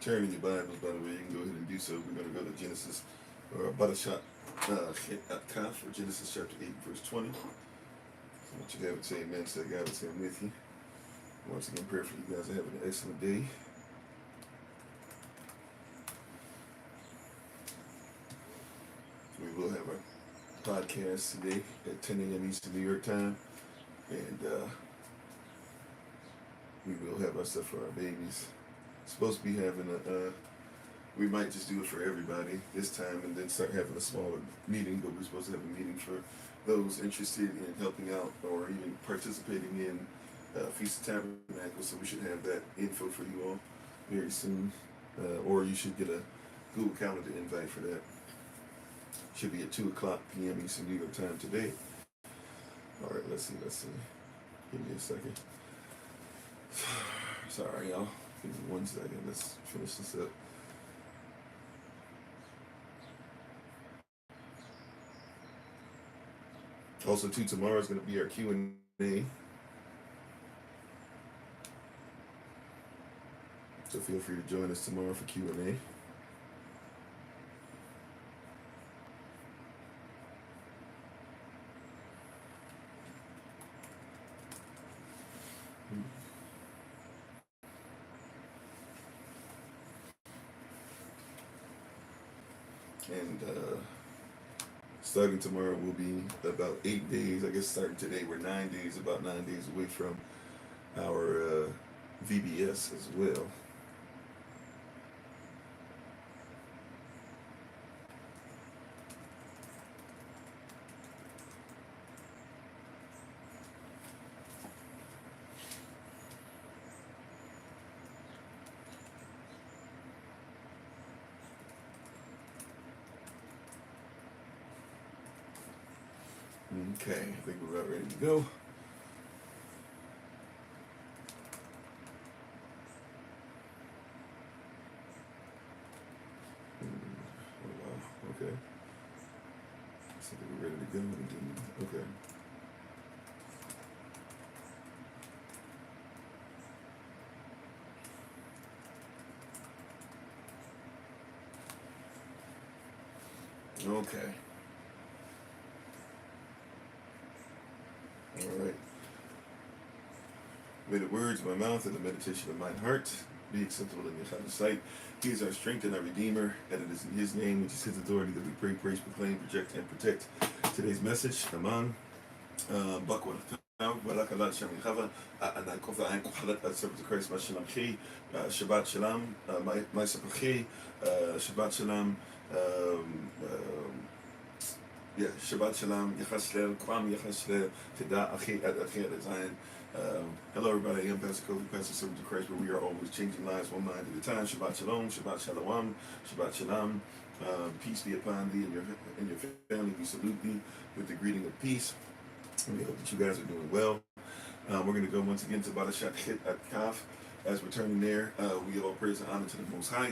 turn in your Bibles, by the way, you can go ahead and do so. We're going to go to Genesis, or Barashat Kaf, or Genesis chapter 8, verse 20. So I want you guys to say amen, so God will say I'm with you. Once again, pray for you guys are having an excellent day. We will have our podcast today at 10 a.m. Eastern New York time. And we will have our stuff for our babies. Supposed to be having we might just do it for everybody this time and then start having a smaller meeting, but we're supposed to have a meeting for those interested in helping out or even participating in Feast of Tabernacles, so we should have that info for you all very soon. Or you should get a Google Calendar invite for that. Should be at 2 o'clock p.m. Eastern New York time today. All right, let's see. Give me a second. Sorry, y'all. Give me 1 second. Let's finish this up. Also, too, tomorrow is going to be our Q&A. So feel free to join us tomorrow for Q&A. And starting tomorrow will be about 8 days. I guess starting today, we're 9 days, about 9 days away from our VBS as well. Okay, I think we're about ready to go. Oh, wow, okay. So we're ready to go. Okay. Okay. All right. May the words of my mouth and the meditation of my heart be acceptable in your sight. He is our strength and our Redeemer, and it is in His name, which is His authority, that we pray, praise, proclaim, project, and protect. Today's message, Aman, Bakwa. Shabbat Shalom, my Shabbat Shalom, Shabbat Shalom, Yachashlel, Kwam Yachashlel, Teda Achi Ad Achi Ad Zion. Hello, everybody. I am Pastor Kofi, Pastor Servant of Christ, where we are always changing lives one mind at a time. Shabbat Shalom, Shabbat Shalom, Shabbat Shalom. Peace be upon thee and your family. We salute thee with the greeting of peace. And we hope that you guys are doing well. We're going to go once again to Barashat Kaf. As we're turning there, we give all praise and honor to the Most High.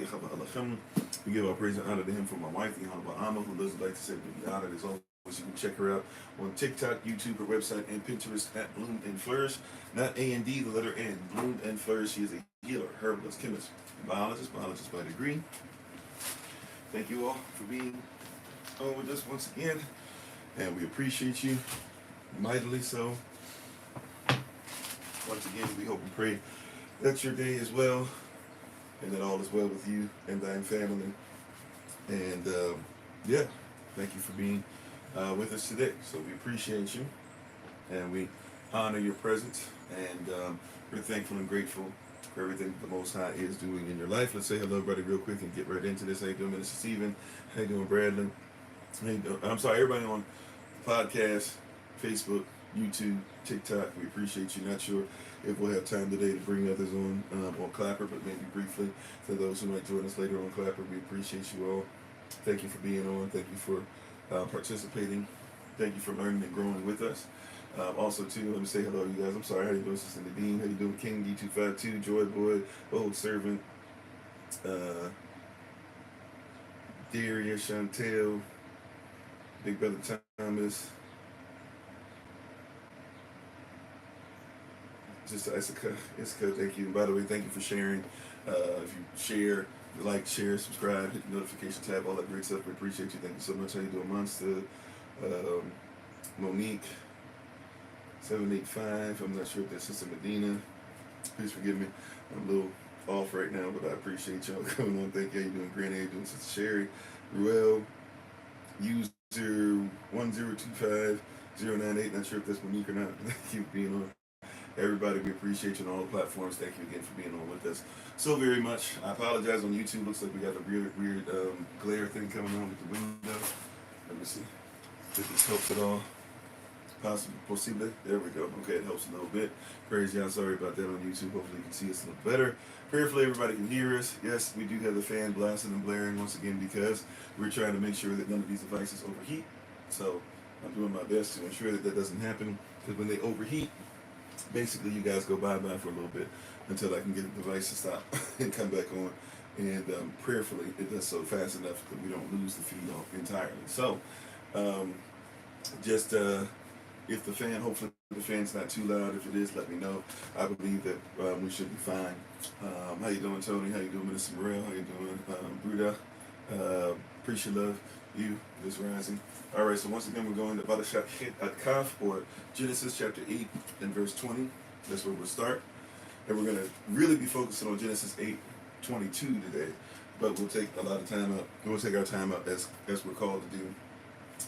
We give all praise and honor to Him for my wife, the Honorable Amma, who lives like to say to be honored as always. You can check her out on TikTok, YouTube, her website, and Pinterest at Bloom and Flourish. Not A&D, the letter N. Bloom and Flourish. She is a healer, herbalist, chemist, biologist by degree. Thank you all for being on with us once again. And we appreciate you mightily so. Once again, we hope and pray that your day is well and that all is well with you and thine family. And thank you for being with us today. So we appreciate you and we honor your presence, and we're thankful and grateful for everything the Most High is doing in your life. Let's say hello, everybody, real quick and get right into this. How you doing, Minister Stephen? How you doing, Bradley? How you doing? I'm sorry, everybody on podcast, Facebook, YouTube, TikTok. We appreciate you. Not sure if we'll have time today to bring others on Clapper, but maybe briefly for those who might join us later on Clapper. We appreciate you all. Thank you for being on. Thank you for participating. Thank you for learning and growing with us. Also, too, let me say hello to you guys. I'm sorry. How you doing, Sister Nadine? How you doing, King D252, Joy Boy, Old Servant, Daria, Chantel, Big Brother Thomas, just Ithaca, thank you. And by the way, thank you for sharing If you share, like, share, subscribe, hit the notification tab, all that great stuff. We appreciate you. Thank you so much. How you doing, Monster? Monique 785. I'm not sure if that's Sister Medina. Please forgive me. I'm a little off right now, but I appreciate y'all coming on. Thank you. How you doing, Granny? How you doing, Sister Sherry? Ruel, user 1025-098. Not sure if that's Monique or not. Thank you for being on. Everybody, we appreciate you on all the platforms. Thank you again for being on with us so very much. I apologize on YouTube. Looks like we got a weird glare thing coming on with the window. Let me see if this helps at all. Possibly. There we go. Okay, it helps a little bit. Praise y'all. Sorry about that on YouTube. Hopefully you can see us a little better. Prayerfully, everybody can hear us. Yes, we do have the fan blasting and blaring once again because we're trying to make sure that none of these devices overheat. So I'm doing my best to ensure that that doesn't happen, because when they overheat, basically you guys go bye-bye for a little bit until I can get the device to stop and come back on. And prayerfully, it does so fast enough that we don't lose the feed entirely. So if the fan, hopefully the fan's not too loud. If it is, let me know. I believe that we should be fine. How you doing, Tony? How you doing, Minister Morel? How you doing, Bruda? Appreciate love you this rising. All right, so once again, we're going to Parashat Kaf, or Genesis chapter 8 and verse 20. That's where we'll start. And we're going to really be focusing on Genesis 8:22 today. But we'll take a lot of time up. We'll take our time up as we're called to do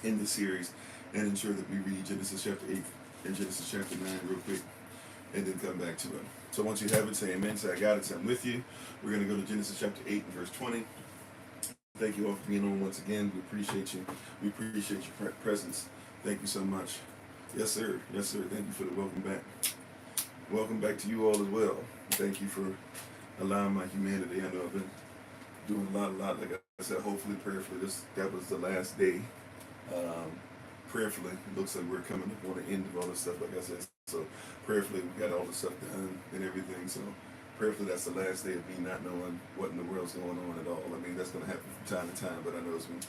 in this series, and ensure that we read Genesis chapter 8 and Genesis chapter 9 real quick, and then come back to it. So once you have it, say amen. Say I got it. Say I'm with you. We're going to go to Genesis chapter 8 and verse 20. Thank you all for being on once again. We appreciate you. We appreciate your presence. Thank you so much. Yes, sir. Yes, sir. Thank you for the welcome back. Welcome back to you all as well. Thank you for allowing my humanity. I know I've been doing a lot. Like I said, hopefully, prayerfully, that was the last day. Prayerfully, it looks like we're coming up on the end of all this stuff, like I said. So prayerfully, we got all the stuff done and everything. So prayerfully, that's the last day of me not knowing what in the world's going on at all. I mean, that's going to happen from time to time, but I know it's been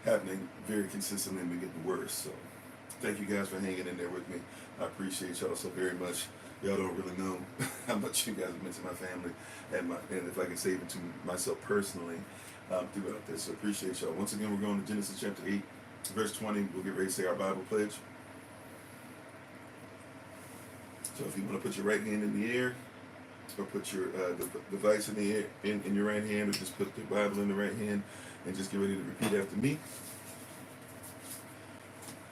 happening very consistently and been getting worse. So thank you guys for hanging in there with me. I appreciate y'all so very much. Y'all don't really know how much you guys have meant to my family, and if I can say it to myself personally throughout this. So appreciate y'all. Once again, we're going to Genesis chapter 8. Verse 20, we'll get ready to say our Bible pledge. So if you want to put your right hand in the air, or put your device in the air, in your right hand, or just put the Bible in the right hand, and just get ready to repeat after me.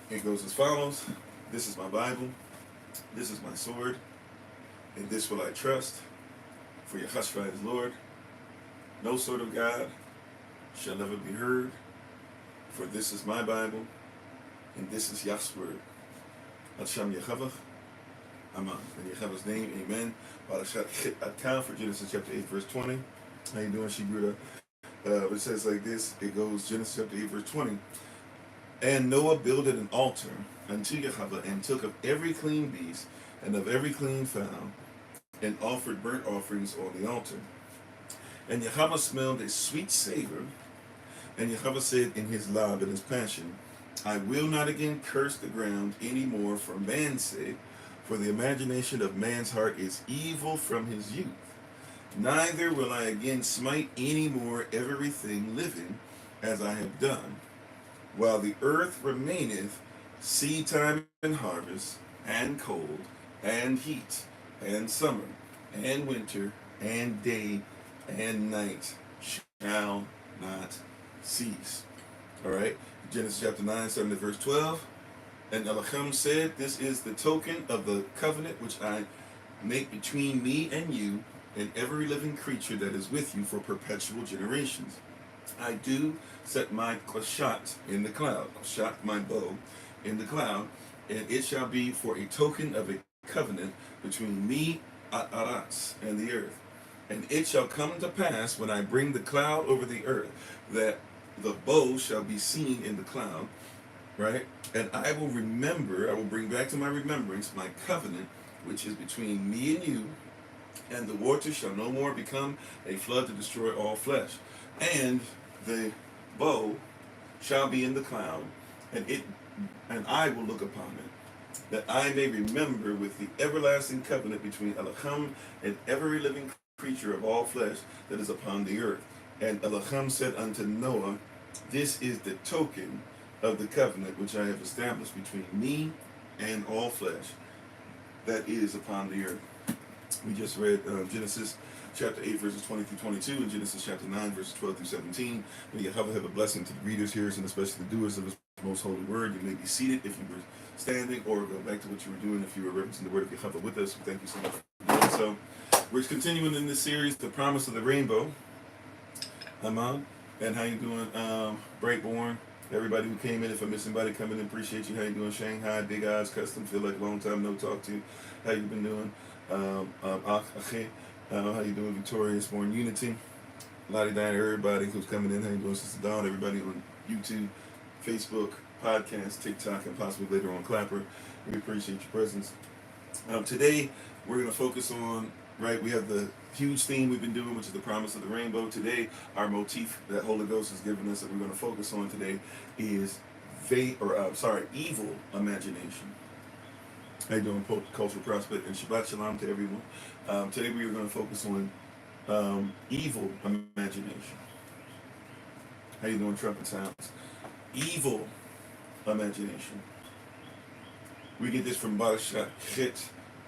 It goes as follows. This is my Bible. This is my sword. And this will I trust. For Yahushua is Lord. No sword of God shall ever be heard. For this is my Bible, and this is Yah's word. Hashem Yehovah, Amen. In Yehovah's name, amen. Parashat Kaf for Genesis chapter 8, verse 20. How you doing, Shibruda? It says like this. It goes, Genesis chapter 8, verse 20. And Noah builded an altar unto Yehovah, and took of every clean beast, and of every clean fowl, and offered burnt offerings on the altar. And Yehovah smelled a sweet savor. And Yehovah said in his love and his passion, I will not again curse the ground any more for man's sake, for the imagination of man's heart is evil from his youth. Neither will I again smite any more everything living, as I have done. While the earth remaineth, seed time and harvest, and cold, and heat, and summer, and winter, and day, and night shall not cease. All right. Genesis chapter 9, 7 to verse 12. And Elohim said, this is the token of the covenant which I make between me and you and every living creature that is with you for perpetual generations. I do set my koshat in the cloud, koshat my bow in the cloud, and it shall be for a token of a covenant between me, Aratz, and the earth. And it shall come to pass when I bring the cloud over the earth, that the bow shall be seen in the cloud, right? And I will bring back to my remembrance my covenant, which is between me and you, and the water shall no more become a flood to destroy all flesh. And the bow shall be in the cloud, and I will look upon it, that I may remember with the everlasting covenant between Elohim and every living creature of all flesh that is upon the earth. And Elohim said unto Noah, this is the token of the covenant which I have established between me and all flesh that is upon the earth. We just read Genesis chapter 8 verses 20 through 22 and Genesis chapter 9 verses 12 through 17. May Yahweh have a blessing to the readers, hearers, and especially the doers of his most holy word. You may be seated if you were standing, or go back to what you were doing if you were referencing the word of Yahweh with us. Thank you so much for doing so. We're continuing in this series, The Promise of the Rainbow. Aman. And how you doing, Brightborn? Everybody who came in, if I miss anybody coming in, appreciate you. How you doing, Shanghai? Big Eyes Custom, feel like a long time no talk to you. How you been doing? How you doing, Victorious Born Unity? Lottie Diana, everybody who's coming in. How you doing, Sister Dawn? Everybody on YouTube, Facebook, podcast, TikTok, and possibly later on Clapper. We appreciate your presence. Today, we're going to focus on, we have the huge theme we've been doing, which is the promise of the rainbow. Today, our motif that Holy Ghost has given us that we're going to focus on today is evil imagination. How you doing, Cultural Prospect, and Shabbat Shalom to everyone. Today we are going to focus on evil imagination. How you doing, Trumpet Sounds? Evil imagination. We get this from Barashat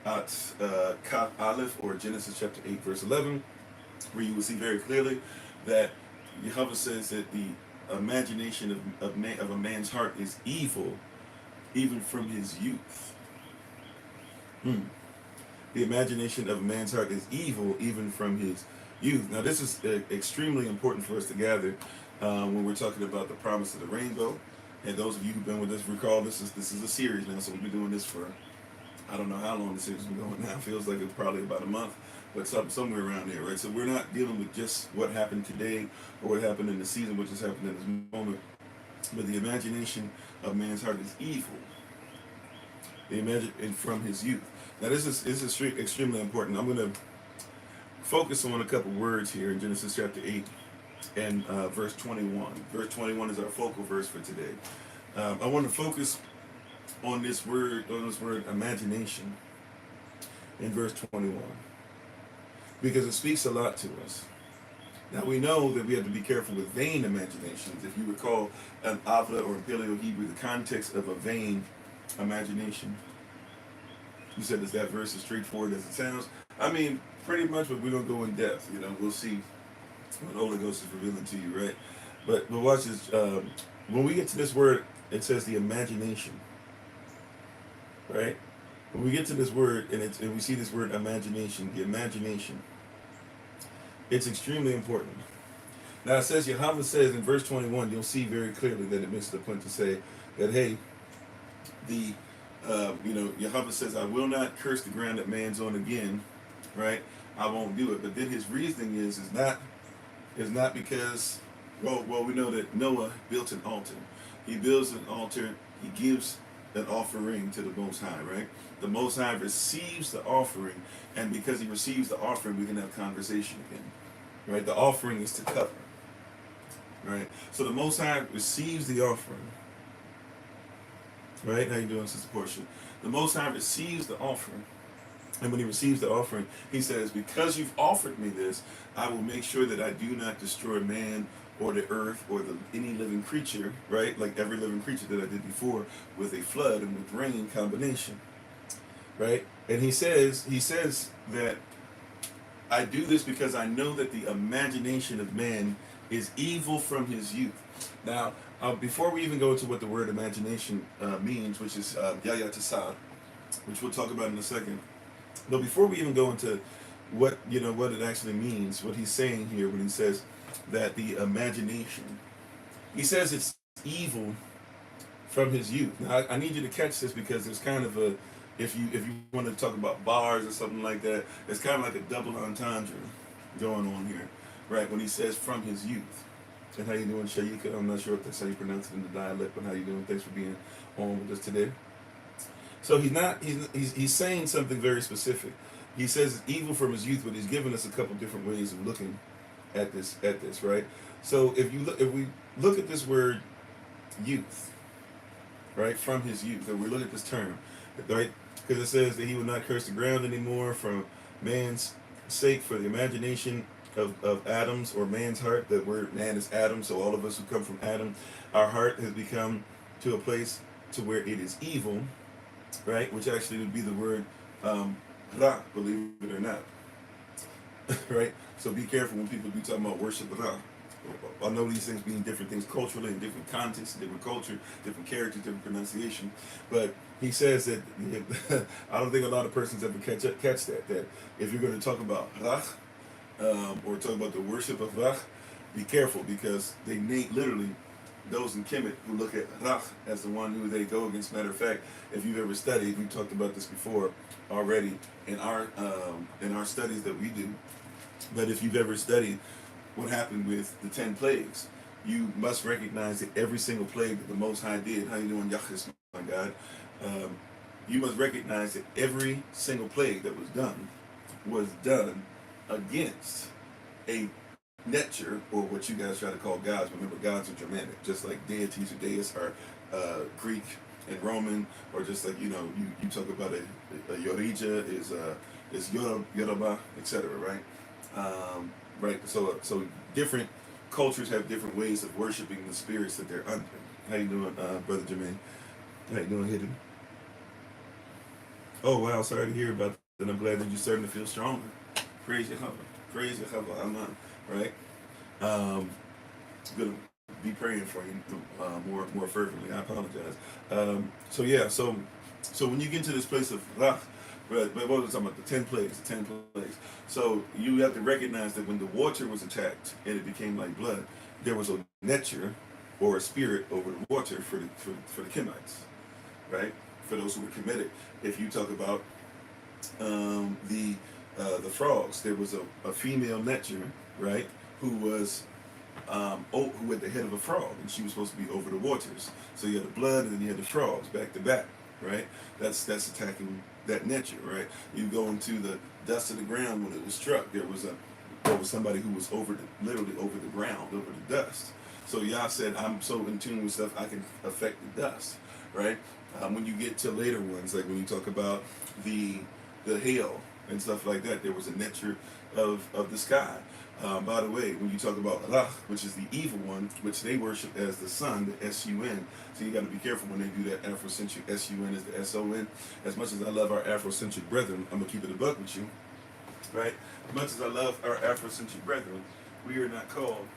Kaf Aleph, or Genesis chapter 8 verse 11, where you will see very clearly that Yahweh says that the imagination of a man's heart is evil even from his youth. The imagination of a man's heart is evil even from his youth. Now this is extremely important for us to gather when we're talking about the promise of the rainbow. And those of you who've been with us recall this is a series now, so we've been doing this for, I don't know how long the series has been going now. It feels like it's probably about a month, but somewhere around there, right? So we're not dealing with just what happened today or what happened in the season, what just happened in this moment, but the imagination of man's heart is evil. The imagine from his youth. Now this is extremely important. I'm going to focus on a couple words here in Genesis chapter 8 and verse 21. Verse 21 is our focal verse for today. I want to focus on this word imagination in verse 21 because it speaks a lot to us. Now we know that we have to be careful with vain imaginations. If you recall an Avla or in Paleo Hebrew, the context of a vain imagination. You said that verse is straightforward as it sounds. I mean, pretty much, but we're going to go in depth. We'll see what the Holy Ghost is revealing to you, right? But watch this. When we get to this word, it says the imagination, right? When we get to this word and we see this word imagination, the imagination, it's extremely important. Now it says, Yahweh says in verse 21, you'll see very clearly that it makes the point to say that, hey, Yahweh says, I will not curse the ground that man's on again, right? I won't do it. But then his reasoning is not because, well, we know that Noah built an altar. He builds an altar, he gives an offering to the Most High, right? The Most High receives the offering, and because he receives the offering, we can have conversation again, right? The offering is to cover, right? So the Most High receives the offering. Right? How you doing, Sister Portia? The Most High receives the offering. And when he receives the offering, he says, because you've offered me this, I will make sure that I do not destroy man or the earth or any living creature, right? Like every living creature that I did before with a flood and with rain combination, right? And he says that I do this because I know that the imagination of man is evil from his youth. Now, before we even go into what the word imagination means, which is Yaya Tassad, which we'll talk about in a second, but before we even go into what it actually means, what he's saying here when he says that the imagination, he says it's evil from his youth. Now, I need you to catch this because there's kind of a, if you want to talk about bars or something like that, it's kind of like a double entendre going on here, right? When he says from his youth. And how you doing, Shayika? I'm not sure if that's how you pronounce it in the dialect, but how you doing? Thanks for being on with us today. So he's saying something very specific. He says it's evil from his youth, but he's given us a couple different ways of looking at this, right? So if we look at this word youth, right, from his youth, and we look at this term, right, because it says that he will not curse the ground anymore from man's sake, for the imagination of Adam's or man's heart, that word man is Adam, so all of us who come from Adam, our heart has become to a place to where it is evil, right? Which actually would be the word Ra, believe it or not, right? So be careful when people be talking about worship Ra. I know these things mean different things culturally, in different contexts, different culture, different characters, different pronunciation. But he says that I don't think a lot of persons ever catch that if you're going to talk about Ra, or talk about the worship of Ra, be careful, because they literally, those in Kemet who look at Ra as the one who they go against. Matter of fact, if you've ever studied, we talked about this before already in our studies that we do. But if you've ever studied what happened with the 10 plagues, you must recognize that every single plague that the Most High did, how you doing, Yahweh, my God? You must recognize that every single plague that was done against a nature, or what you guys try to call gods. Remember, gods are Germanic, just like deities or deists are Greek and Roman, or just like, you talk about a Yorija is Yoruba, etc., right? Right, so different cultures have different ways of worshiping the spirits that they're under. How you doing, Brother Jermaine? How you doing, Hidden? Oh, wow, sorry to hear about that. I'm glad that you're starting to feel stronger. Praise Jehovah. Praise Jehovah. Amen. Right? I'm going to be praying for you more fervently. I apologize. So when you get to this place of Rach, but what was I talking about? The 10 plagues. The 10 plagues. So you have to recognize that when the water was attacked and it became like blood, there was a nature or a spirit over the water for the Kemites, right? For those who were committed. If you talk about the frogs, there was a female nature, right, who was who at the head of a frog, and she was supposed to be over the waters. So you had the blood, and then you had the frogs back to back, right? That's attacking that nature, right? You go into the dust of the ground. When it was struck, there was somebody who was literally over the ground, over the dust. So Yah said, I'm so in tune with stuff, I can affect the dust, right? When you get to later ones, like when you talk about the hail and stuff like that, there was a nature of the sky. By the way, when you talk about Allah, which is the evil one, which they worship as the sun, the S-U-N, so you got to be careful when they do that Afrocentric S-U-N is the S-O-N. As much as I love our Afrocentric brethren, I'm going to keep it a buck with you, right? As much as I love our Afrocentric brethren, we are not called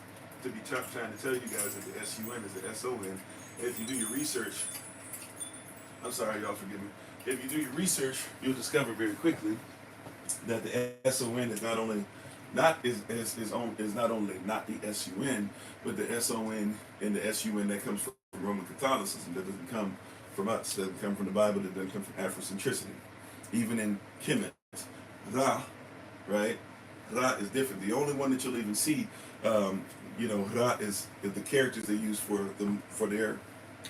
to be trying to tell you guys that the S-U-N is the S-O-N. If you do your research, I'm sorry, y'all, forgive me. If you do your research, you'll discover very quickly that the S-O-N is not only not not the S-U-N, but the S-O-N and the S-U-N that comes from Roman Catholicism. That doesn't come from us. That doesn't come from the Bible. That doesn't come from Afrocentricity. Even in Kemet, Ra, right? Ra is different. The only one that you'll even see, Ra is the characters they use for their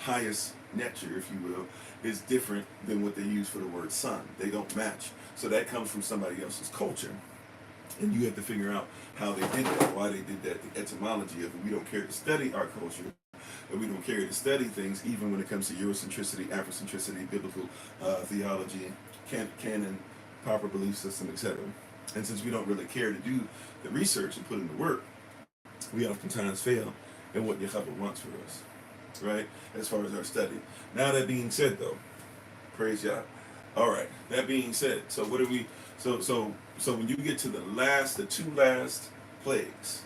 highest nature, if you will, is different than what they use for the word sun. They don't match. So that comes from somebody else's culture. And you have to figure out how they did that, why they did that, the etymology of it. We don't care to study our culture, and we don't care to study things, even when it comes to Eurocentricity, Afrocentricity, biblical theology, canon, proper belief system, etc. And since we don't really care to do the research and put in the work, we oftentimes fail in what Yahweh wants for us, right? As far as our study. Now that being said, though, praise Yah. All right. That being said, so what do we? So when you get to the two last plagues,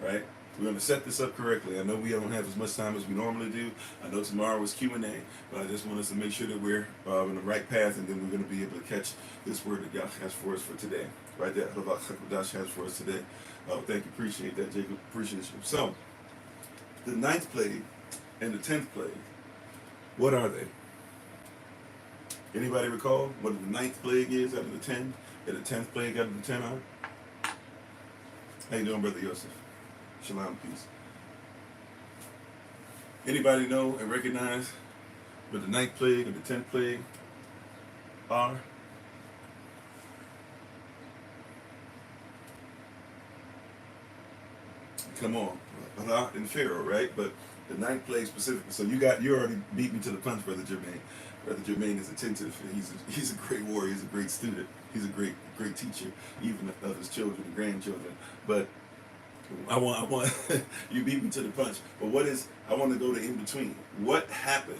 right? We're going to set this up correctly. I know we don't have as much time as we normally do. I know tomorrow is Q&A, but I just want us to make sure that we're on the right path, and then we're going to be able to catch this word that Yah has for us for today. Right there, Rabbi Hakodash has for us today. Oh, thank you. Appreciate that, Jacob. Appreciate you. So, the 9th plague and the 10th plague, what are they? Anybody recall what the 9th plague is out of the 10, and the 10th plague out of the 10 are? How you doing, Brother Yosef? Shalom, peace. Anybody know and recognize what the 9th plague and the 10th plague are? Come on, Allah and Pharaoh, right? But The ninth plague specifically. So you already beat me to the punch, Brother Jermaine. Brother Jermaine is attentive. He's a great warrior. He's a great student. He's a great teacher, even of his children and grandchildren. But I want you beat me to the punch. But I want to go to in between. What happened?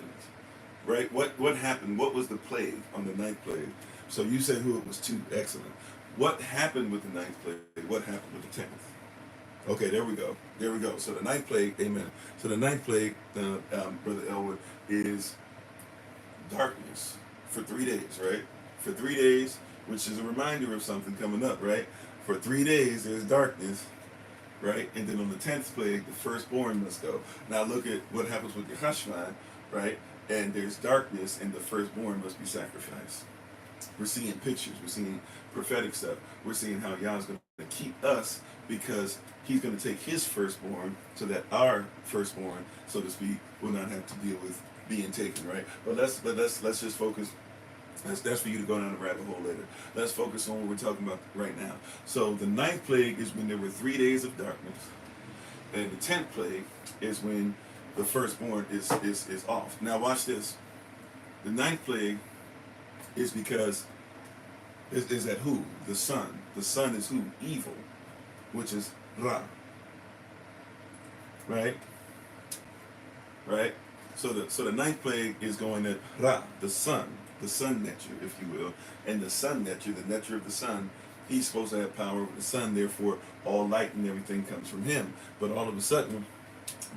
Right? What happened? What was the plague on the ninth plague? So you said who it was to. Excellent. What happened with the ninth plague? What happened with the 10th? Okay, there we go. So the ninth plague, amen. So the ninth plague, Brother Elwood, is darkness for 3 days, right? For 3 days, which is a reminder of something coming up, right? For 3 days, there's darkness, right? And then on the 10th plague, the firstborn must go. Now look at what happens with Yehashua, right? And there's darkness, and the firstborn must be sacrificed. We're seeing pictures. We're seeing prophetic stuff. We're seeing how Yah's going to keep us because he's going to take his firstborn so that our firstborn, so to speak, will not have to deal with being taken, right? But let's just focus. That's for you to go down the rabbit hole later. Let's focus on what we're talking about right now. So the ninth plague is when there were 3 days of darkness, and the 10th plague is when the firstborn is off. Now watch this. The ninth plague is because is that who? The sun. The sun is who? Evil, which is Ra. Right? So the ninth plague is going at Ra, the sun nature, if you will, and the sun nature, the nature of the sun. He's supposed to have power over the sun. Therefore, all light and everything comes from him. But all of a sudden,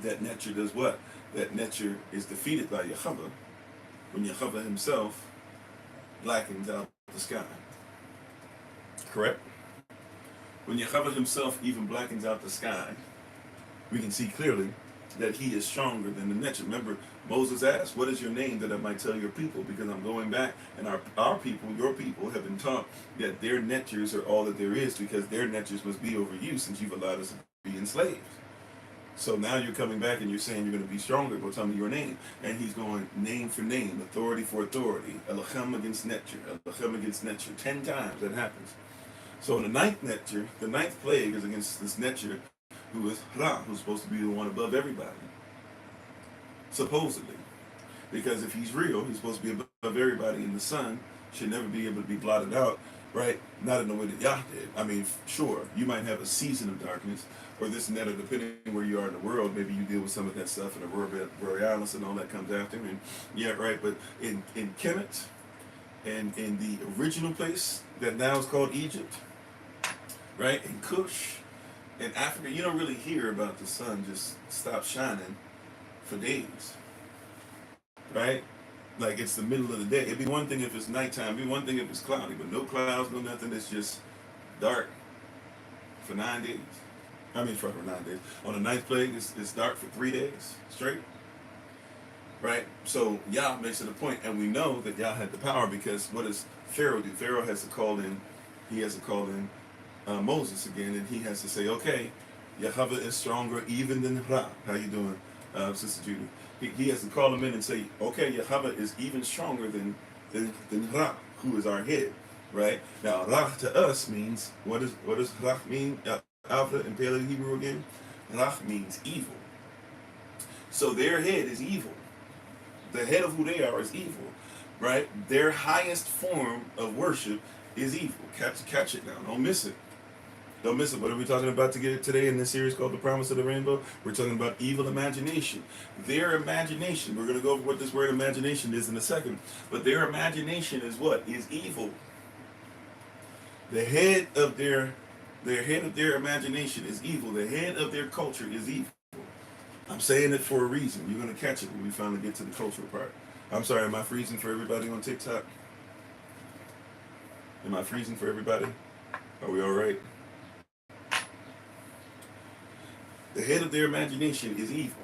that nature does what? That nature is defeated by Yahweh when Yahweh himself blackens out the sky. Correct? When Yahweh himself even blackens out the sky, we can see clearly that he is stronger than the nature. Remember, Moses asked, what is your name that I might tell your people? Because I'm going back, and our people, your people, have been taught that their natures are all that there is, because their natures must be over you since you've allowed us to be enslaved. So now you're coming back and you're saying you're going to be stronger. Go tell me your name. And he's going name for name, authority for authority. Elohim against nature. Elohim against nature. 10 times that happens. So in the ninth nature, the ninth plague is against this nature who is Ra, who's supposed to be the one above everybody. Supposedly. Because if he's real, he's supposed to be above everybody, and the sun should never be able to be blotted out, right? Not in the way that Yah did. I mean, sure, you might have a season of darkness, or this and that, or depending where you are in the world, maybe you deal with some of that stuff, and the Aurora Borealis and all that comes after him, and yeah, right, but in Kemet, and in the original place that now is called Egypt, right, in Kush, in Africa, you don't really hear about the sun just stop shining for days, right? Like it's the middle of the day. It'd be one thing if it's nighttime, it'd be one thing if it's cloudy, but no clouds, no nothing. It's just dark for 9 days. I mean, for 9 days. On the ninth plague, it's dark for 3 days straight, right? So Yah makes it a point, and we know that Yah had the power because what does Pharaoh do? Pharaoh has to call in. He has to call in Moses again, and he has to say, okay, Yahweh is stronger even than Ra. How you doing, Sister Judy? He has to call him in and say, okay, Yahweh is even stronger than Ra, who is our head, right? Now, Ra to us means, what does Ra mean? Alpha in Paleo Hebrew again? Ra means evil. So their head is evil. The head of who they are is evil, right? Their highest form of worship is evil. Catch it now. Don't miss it. Don't miss it. What are we talking about today in this series called The Promise of the Rainbow? We're talking about evil imagination. Their imagination, we're going to go over what this word imagination is in a second, but their imagination is what? Is evil. The head of their imagination is evil. The head of their culture is evil. I'm saying it for a reason. You're going to catch it when we finally get to the cultural part. I'm sorry, am I freezing for everybody on TikTok? Am I freezing for everybody? Are we all right? The head of their imagination is evil.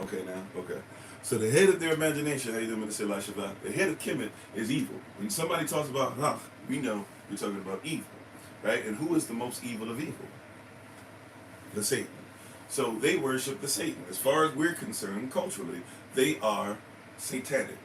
Okay now, okay. So the head of their imagination, how you doing, Minister Elisha? The head of Kemet is evil. When somebody talks about Ra, we know we're talking about evil, right? And who is the most evil of evil? The Satan. So they worship the Satan. As far as we're concerned, culturally, they are satanic,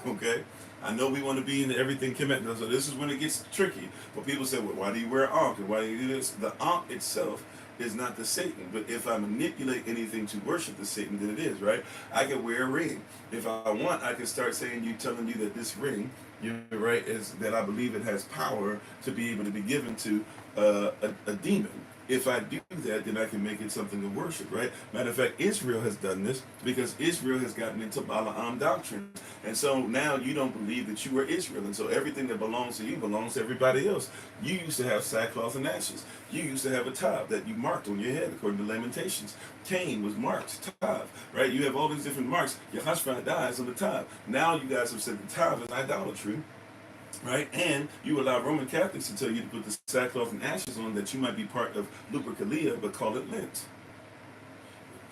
okay? I know we want to be in everything commitment, so this is when it gets tricky. But people say, well, why do you wear ankh? And why do you do this? The ankh itself is not the Satan. But if I manipulate anything to worship the Satan, then it is, right? I can wear a ring. If I want, I can start telling you that this ring, you're right, is that I believe it has power to be able to be given to a demon. If I do that, then I can make it something to worship, right? Matter of fact, Israel has done this because Israel has gotten into Balaam doctrine. And so now you don't believe that you are Israel. And so everything that belongs to you belongs to everybody else. You used to have sackcloth and ashes. You used to have a tav that you marked on your head, according to Lamentations. Cain was marked tav, right? You have all these different marks. Yehoshaphat dies on the tav. Now you guys have said the tav is idolatry. Right, and you allow Roman Catholics to tell you to put the sackcloth and ashes on that you might be part of Lupercalia, but call it Lent.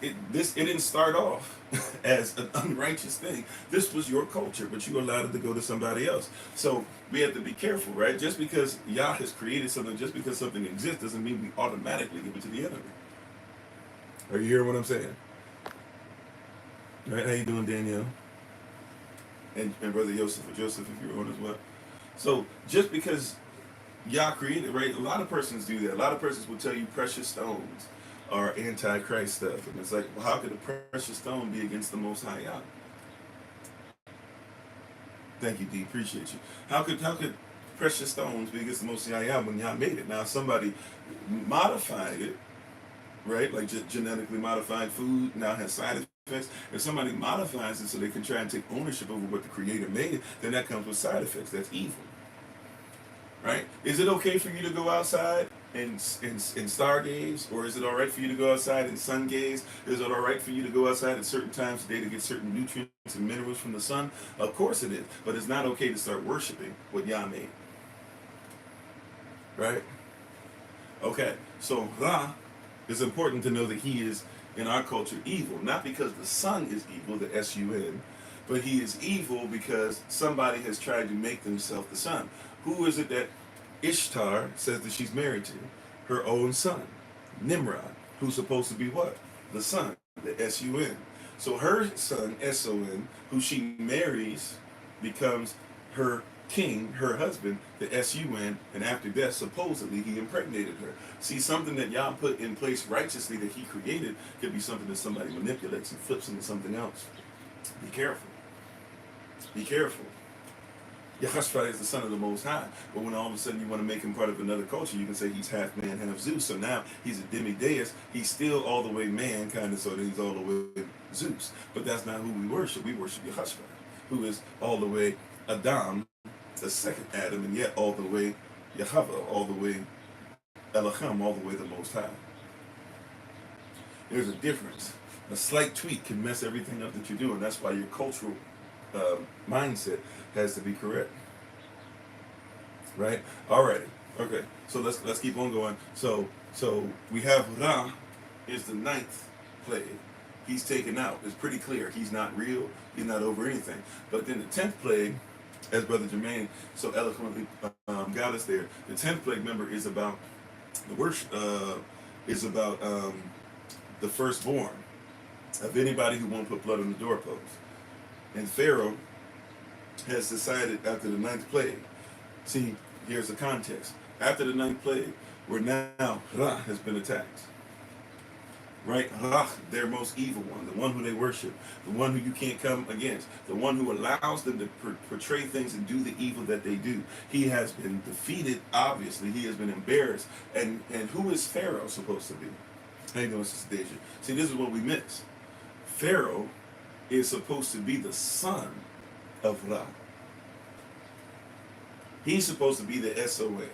It didn't start off as an unrighteous thing. This was your culture, but you allowed it to go to somebody else. So we have to be careful, right? Just because Yah has created something, just because something exists, doesn't mean we automatically give it to the enemy. Are you hearing what I'm saying? All right, how you doing, Danielle? And Brother Joseph, if you're on as well. So just because Yah created, right? A lot of persons do that. A lot of persons will tell you precious stones are anti-Christ stuff, and it's like, well, how could a precious stone be against the Most High Yah? Thank you, D. Appreciate you. How could precious stones be against the Most High Yah when Yah made it? Now somebody modified it, right? Like genetically modified food now has side effects. If somebody modifies it so they can try and take ownership over what the Creator made, then that comes with side effects. That's evil, right? Is it okay for you to go outside and stargaze, or is it all right for you to go outside and sun gaze? Is it all right for you to go outside at certain times of day to get certain nutrients and minerals from the sun? Of course it is, but it's not okay to start worshiping what Yah made, right? Okay, so Ra is important to know that he is, in our culture, evil. Not because the sun is evil, the S-U-N, but he is evil because somebody has tried to make themselves the sun. Who is it that Ishtar says that she's married to? Her own son, Nimrod, who's supposed to be what? The sun, the S-U-N. So her son, S-O-N, who she marries, becomes her king, her husband, the S-U-N, and after death, supposedly, he impregnated her. See, something that Yah put in place righteously that he created could be something that somebody manipulates and flips into something else. Be careful. Be careful. Yehoshaphat is the son of the Most High, but when all of a sudden you want to make him part of another culture, you can say he's half man, half Zeus. So now he's a demi-deus. He's still all the way man, kind of, so that he's all the way Zeus. But that's not who we worship. We worship Yehoshaphat, who is all the way Adam, the second Adam, and yet all the way Yahweh, all the way Elohim, all the way the Most High. There's a difference. A slight tweak can mess everything up that you're doing. That's why your cultural mindset has to be correct. Right? Alrighty. Okay. So let's keep on going. So we have Ra is the 9th plague. He's taken out. It's pretty clear. He's not real. He's not over anything. But then the 10th plague, as Brother Jermaine so eloquently got us there, the 10th plague, remember, is about the worship, is about the firstborn of anybody who won't put blood on the doorpost. And Pharaoh has decided after the 9th plague, see, here's the context. After the 9th plague, where now Ra has been attacked. Right? Ra, their most evil one, the one who they worship, the one who you can't come against, the one who allows them to portray things and do the evil that they do. He has been defeated, obviously. He has been embarrassed. And who is Pharaoh supposed to be? How you doing, Sister Deja? See, this is what we miss. Pharaoh is supposed to be the son of Ra. He's supposed to be the S-O-N,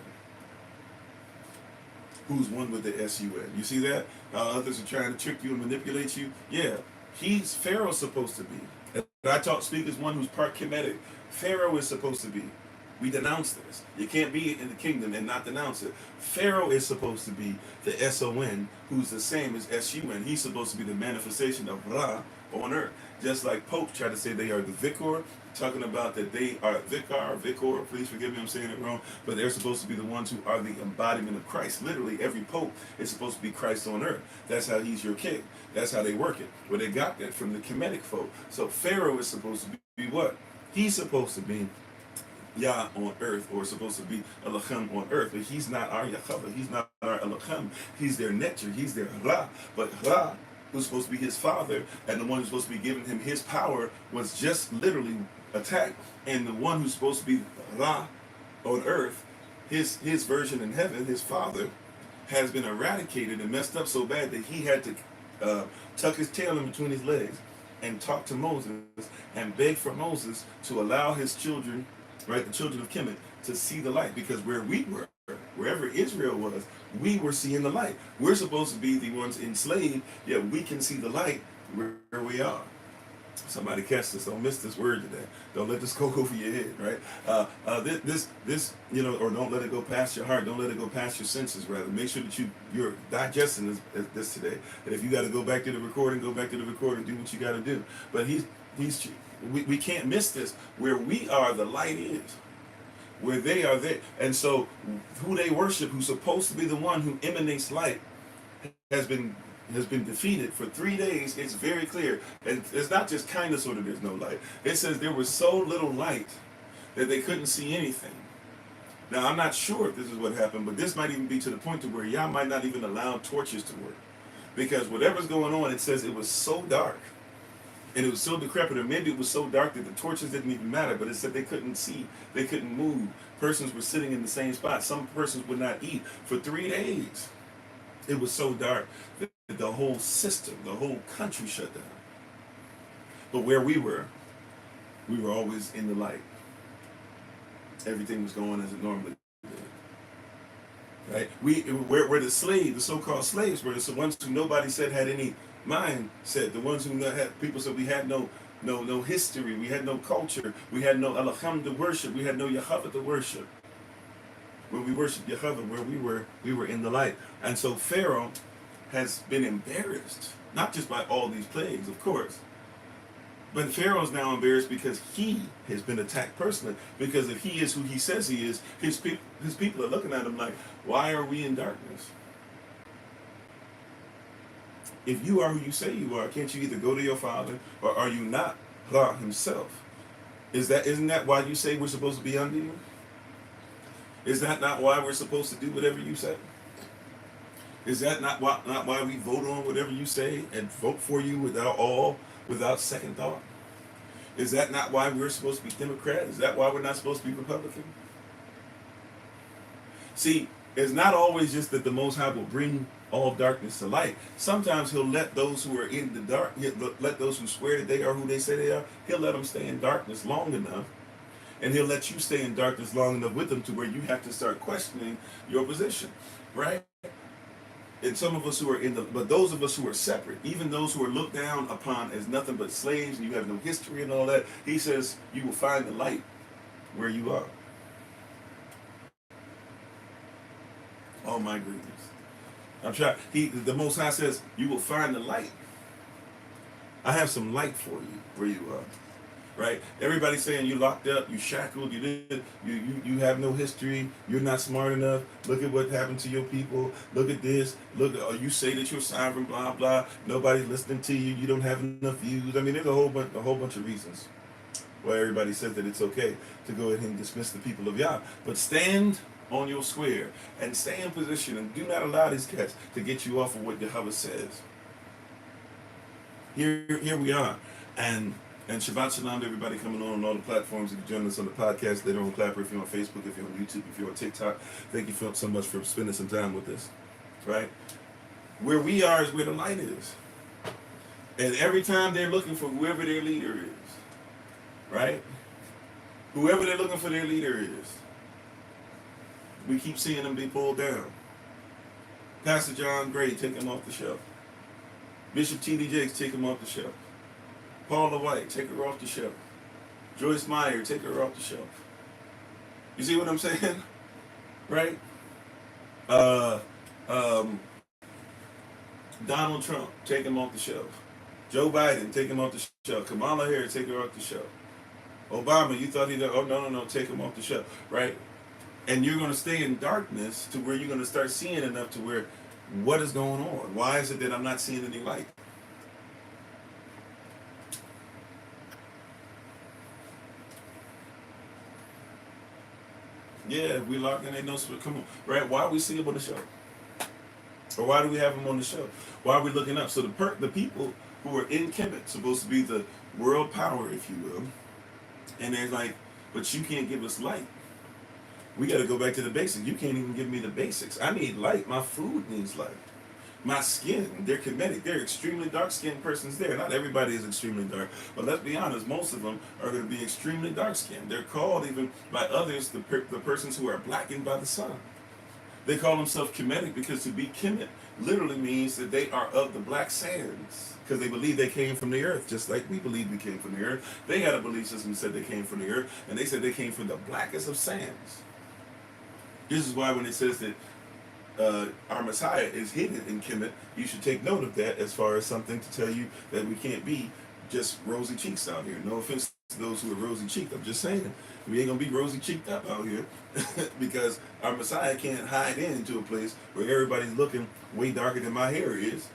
who's one with the S-U-N. You see that? Others are trying to trick you and manipulate you. Yeah, Pharaoh's supposed to be. And I speak as one who's part Kemetic. Pharaoh is supposed to be. We denounce this. You can't be in the kingdom and not denounce it. Pharaoh is supposed to be the S-O-N, who's the same as S-U-N. He's supposed to be the manifestation of Ra on earth. Just like popes try to say they are the Vicar, talking about that they are Vicor, please forgive me, I'm saying it wrong, but they're supposed to be the ones who are the embodiment of Christ. Literally, every pope is supposed to be Christ on earth. That's how he's your king. That's how they work it. Well, they got that from the Kemetic folk. So Pharaoh is supposed to be what? He's supposed to be Yah on earth, or supposed to be Elohim on earth, but he's not our Yahweh, he's not our Elohim, he's their Netter, he's their Ra, but Ra, who's supposed to be his father, and the one who's supposed to be giving him his power, was just literally attacked, and the one who's supposed to be Ra on earth, his version in heaven, his father, has been eradicated and messed up so bad that he had to tuck his tail in between his legs and talk to Moses and beg for Moses to allow his children, right, the children of Kemet, to see the light, because where we were, wherever Israel was, we were seeing the light. We're supposed to be the ones enslaved, yet we can see the light where we are. Somebody catch this. Don't miss this word today. Don't let this go over your head, right? This, or don't let it go past your heart. Don't let it go past your senses. Rather, make sure that you're digesting this today. And if you got to go back to the recording, go back to the recording. Do what you got to do. But we can't miss this. Where we are, the light is. Where they are there, and so who they worship, who's supposed to be the one who emanates light, has been defeated for 3 days. It's very clear, and it's not just kind of sort of there's no light. It says there was so little light that they couldn't see anything. Now I'm not sure if this is what happened, but this might even be to the point to where Yah might not even allow torches to work, because whatever's going on, it says it was so dark and it was so decrepit, or maybe it was so dark that the torches didn't even matter, but it said they couldn't see, they couldn't move. Persons were sitting in the same spot. Some persons would not eat for 3 days. It was so dark that the whole system, the whole country shut down. But where we were always in the light. Everything was going as it normally did. Right? We're the slaves, the so-called slaves, were the ones who nobody said had any mindset. The ones who had, people said we had no history, we had no culture, we had no Elohim to worship, we had no Yahweh to worship. When we worshiped Yahweh, where we were in the light. And so Pharaoh has been embarrassed, not just by all these plagues, of course, but Pharaoh's now embarrassed because he has been attacked personally. Because if he is who he says he is, his people are looking at him like, why are we in darkness? If you are who you say you are, can't you either go to your father, or are you not Ra himself? Isn't that why you say we're supposed to be under you? Is that not why we're supposed to do whatever you say? Is that not why we vote on whatever you say and vote for you without second thought? Is that not why we're supposed to be Democrat? Is that why we're not supposed to be Republican? See, it's not always just that the Most High will bring all darkness to light. Sometimes he'll let those who are in the dark, let those who swear that they are who they say they are, he'll let them stay in darkness long enough. And he'll let you stay in darkness long enough with them to where you have to start questioning your position, right? And some of us who are but those of us who are separate, even those who are looked down upon as nothing but slaves, and you have no history and all that, he says you will find the light where you are. Oh my goodness. I'm trying. The Most High says you will find the light. I have some light for you where you are. Right? Everybody's saying you locked up, you shackled, you have no history, you're not smart enough. Look at what happened to your people. Look at this. You say that you're sovereign, blah blah. Nobody's listening to you. You don't have enough views. I mean, there's a whole bunch of reasons why everybody says that it's okay to go ahead and dismiss the people of Yah. But stand on your square and stay in position, and do not allow these cats to get you off of what Yahweh says. Here we are, and Shabbat Shalom to everybody coming on all the platforms. If you join us on the podcast, later on Clapper, if you're on Facebook, if you're on YouTube, if you're on TikTok, thank you so much for spending some time with us, right? Where we are is where the light is. And every time they're looking for whoever their leader is, right? Whoever they're looking for their leader is, we keep seeing them be pulled down. Pastor John Gray, take him off the shelf. Bishop T.D. Jakes, take him off the shelf. Paula White, take her off the shelf. Joyce Meyer, take her off the shelf. You see what I'm saying? Right? Donald Trump, take him off the shelf. Joe Biden, take him off the shelf. Kamala Harris, take her off the shelf. Obama, you thought no, take him off the shelf. Right? And you're going to stay in darkness to where you're going to start seeing enough to where, what is going on? Why is it that I'm not seeing any light? Yeah, we locked in, they know. Come on, right? Why we see them on the show, or why do we have them on the show? Why are we looking up? So the people who are in Kemet supposed to be the world power, if you will, and they're like, but you can't give us light. We got to go back to the basics. You can't even give me the basics. I need light. My food needs light. My skin, they're Kemetic. They're extremely dark-skinned persons there. Not everybody is extremely dark, but let's be honest, most of them are going to be extremely dark-skinned. They're called even by others the persons who are blackened by the sun. They call themselves Kemetic because to be Kemet literally means that they are of the black sands, because they believe they came from the earth, just like we believe we came from the earth. They had a belief system that said they came from the earth, and they said they came from the blackest of sands. This is why when it says that our Messiah is hidden in Kemet, you should take note of that as far as something to tell you that we can't be just rosy cheeks out here. No offense to those who are rosy cheeked. I'm just saying, we ain't gonna be rosy cheeked up out here because our Messiah can't hide into a place where everybody's looking way darker than my hair is,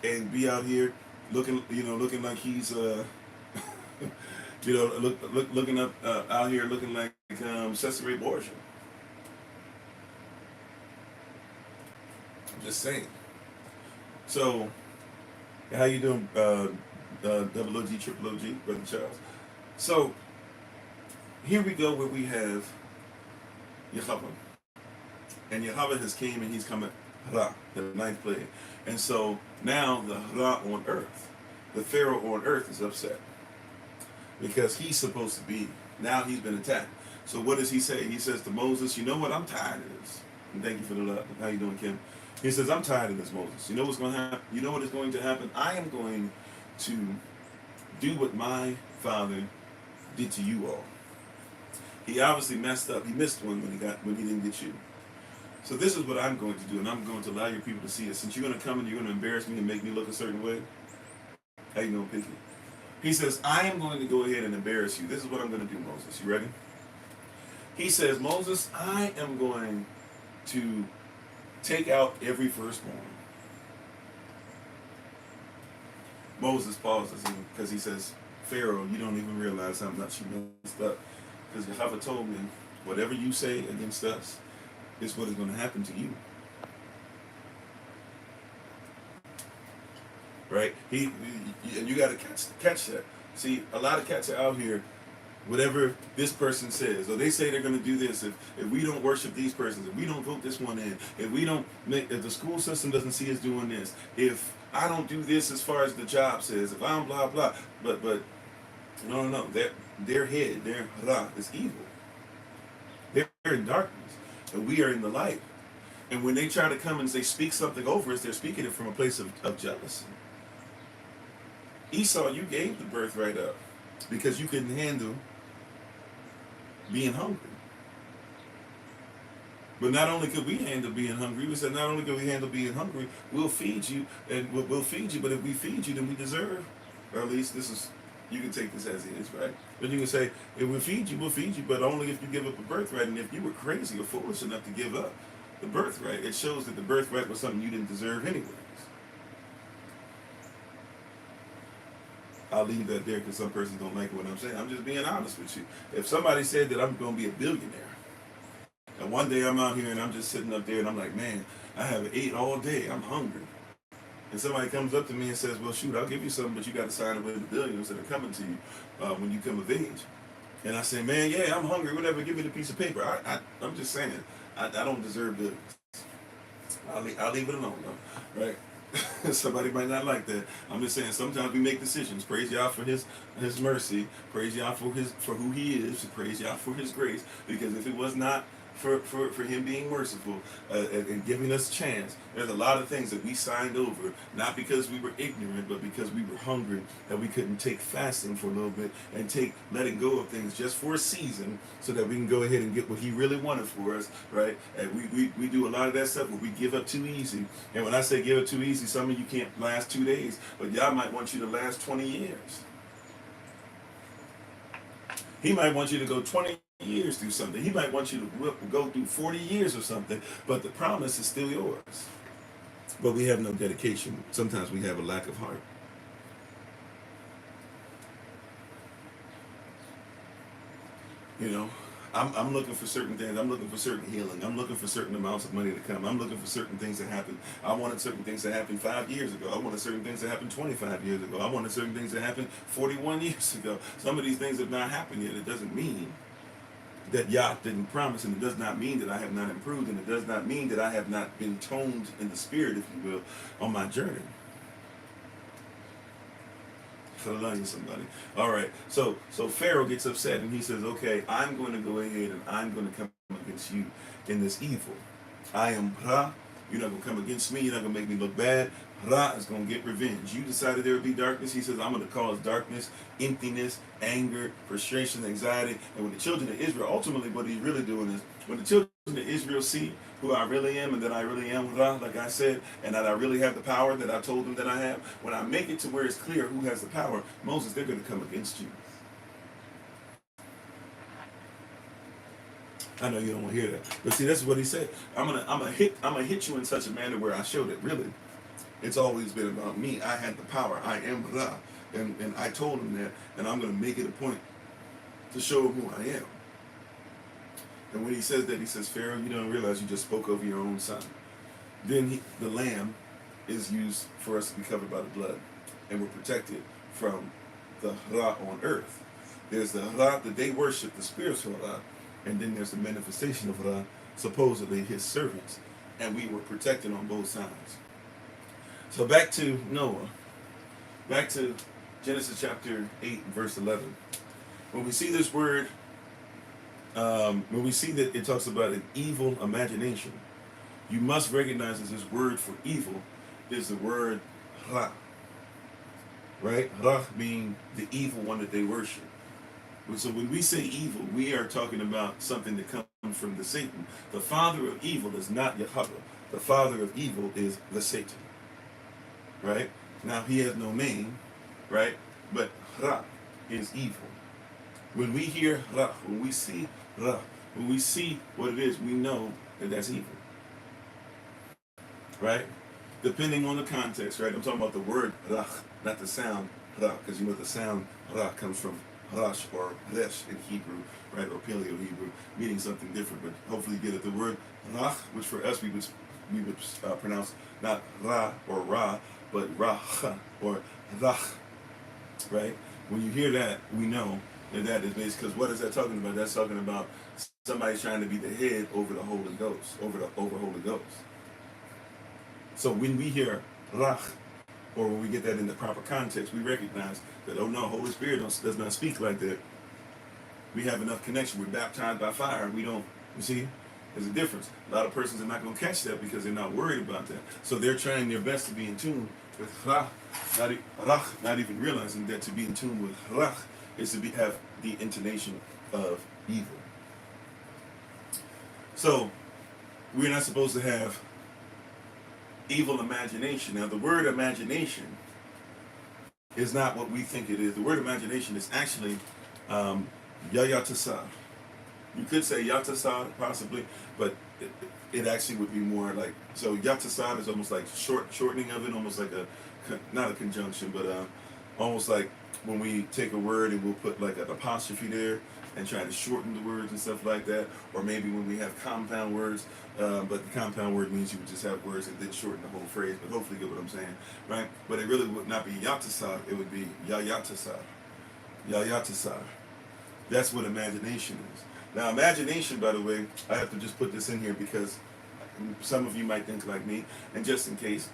and be out here looking, looking like he's, looking up out here looking like Cesare Borgia. Just saying. So, how you doing, double OG, triple OG, Brother Charles? So, here we go where we have Yahweh. And Yahweh has came and he's come at Ra, the ninth plague. And so, now the Ra on earth, the Pharaoh on earth is upset. Because he's supposed to be, now he's been attacked. So what does he say? He says to Moses, you know what, I'm tired of this. And thank you for the love. How you doing, Kim? He says, I'm tired of this, Moses. You know what's going to happen? You know what is going to happen? I am going to do what my father did to you all. He obviously messed up. He missed one when he didn't get you. So this is what I'm going to do, and I'm going to allow your people to see it. Since you're going to come and you're going to embarrass me and make me look a certain way, how you going to pick it? He says, I am going to go ahead and embarrass you. This is what I'm going to do, Moses. You ready? He says, Moses, I am going to take out every firstborn. Moses pauses because he says, Pharaoh, you don't even realize how much you messed up. Because Yahweh told me, whatever you say against us is what is going to happen to you. Right? And you got to catch that. See, a lot of cats are out here, whatever this person says, or they say they're going to do this, if we don't worship these persons, if we don't vote this one in, if the school system doesn't see us doing this, if I don't do this as far as the job says, if I'm blah blah, but no, their head, their Ra is evil. They're in darkness, and we are in the light. And when they try to come and they speak something over us, they're speaking it from a place of jealousy. Esau, you gave the birthright up because you couldn't handle being hungry. But not only could we handle being hungry, we said not only could we handle being hungry, we'll feed you, and we'll feed you, but if we feed you, then we deserve, or at least this is, you can take this as is, right? But you can say, if we feed you, we'll feed you, but only if you give up a birthright, and if you were crazy or foolish enough to give up the birthright, it shows that the birthright was something you didn't deserve anyways. I'll leave that there because some persons don't like what I'm saying. I'm just being honest with you. If somebody said that I'm going to be a billionaire, and one day I'm out here and I'm just sitting up there and I'm like, man, I haven't ate all day. I'm hungry. And somebody comes up to me and says, well, shoot, I'll give you something, but you got to sign away the billions that are coming to you when you come of age. And I say, man, yeah, I'm hungry. Whatever, give me the piece of paper. I'm just saying, I don't deserve billions. I'll leave it alone, though, right? Somebody might not like that. I'm just saying sometimes we make decisions. Praise Yah for his mercy. Praise Yah for who he is. Praise Yah for his grace. Because if it was not for him being merciful and giving us a chance, there's a lot of things that we signed over, not because we were ignorant, but because we were hungry, that we couldn't take fasting for a little bit and take letting go of things just for a season so that we can go ahead and get what he really wanted for us, right? And we do a lot of that stuff where we give up too easy. And when I say give up too easy, some of you can't last 2 days, but Yah might want you to last 20 years. He might want you to go 20 years through something. He might want you to go through 40 years or something, but the promise is still yours. But we have no dedication. Sometimes we have a lack of heart. You know, I'm looking for certain things. I'm looking for certain healing. I'm looking for certain amounts of money to come. I'm looking for certain things to happen. I wanted certain things to happen 5 years ago. I wanted certain things to happen 25 years ago. I wanted certain things to happen 41 years ago. Some of these things have not happened yet. It doesn't mean that Yah didn't promise, and it does not mean that I have not improved, and it does not mean that I have not been toned in the spirit, if you will, on my journey. Hallelujah, somebody. All right. So Pharaoh gets upset and he says, okay, I'm going to go ahead and I'm going to come against you in this evil. I am Ra. You're not going to come against me. You're not going to make me look bad. Ra is going to get revenge. You decided there would be darkness. He says, I'm going to cause darkness, emptiness, anger, frustration, anxiety. And when the children of Israel, ultimately what he's really doing is, when the children of Israel see who I really am and that I really am Ra, like I said, and that I really have the power that I told them that I have, when I make it to where it's clear who has the power, Moses, they're going to come against you. I know you don't want to hear that, but see, that's what he said. I'm gonna hit you in such a manner where I show that really, it's always been about me. I had the power. I am Ra, and I told him that, and I'm gonna make it a point to show him who I am. And when he says that, he says, Pharaoh, you don't realize you just spoke over your own son. Then the lamb is used for us to be covered by the blood, and we're protected from the Ra on earth. There's the Ra that they worship, the spiritual Ra, and then there's the manifestation of Ra, supposedly his servants, and we were protected on both sides. So back to Noah, back to Genesis chapter 8, verse 11. When we see this word, when we see that it talks about an evil imagination, you must recognize that this word for evil is the word Ra. Right? Ra being the evil one that they worship. So when we say evil, we are talking about something that comes from the Satan. The father of evil is not Yahweh. The father of evil is the Satan. Right? Now he has no name, right? But Ra is evil. When we hear Ra, when we see Ra, when we see what it is, we know that that's evil. Right? Depending on the context, right? I'm talking about the word Ra, not the sound Ra, because you know the sound Ra comes from Rash or Resh in Hebrew, right, or Paleo Hebrew, meaning something different. But hopefully you get it. The word Rach, which for us we would pronounce not Ra or Ra, but Rach or Rach, right? When you hear that, we know that that is based, because what is that talking about? That's talking about somebody trying to be the head over the Holy Ghost, over Holy Ghost. So when we hear Rach, or when we get that in the proper context, we recognize that, oh no, Holy Spirit does not speak like that. We have enough connection. We're baptized by fire. We don't, you see, there's a difference. A lot of persons are not going to catch that because they're not worried about that. So they're trying their best to be in tune with Rach, not even realizing that to be in tune with Rach is to have the intonation of evil. So we're not supposed to have evil imagination. Now the word imagination is not what we think it is. The word imagination is actually yayatasar. You could say yatasar possibly, but it actually would be more like, so yatasar is almost like shortening of it, almost like not a conjunction, but almost like when we take a word and we'll put like an apostrophe there and try to shorten the words and stuff like that, or maybe when we have compound words, but the compound word means you would just have words and then shorten the whole phrase, but hopefully you get what I'm saying, right? But it really would not be yatasar, it would be yayatasar. Yayatasar. That's what imagination is. Now imagination, by the way, I have to just put this in here because some of you might think like me, and just in case,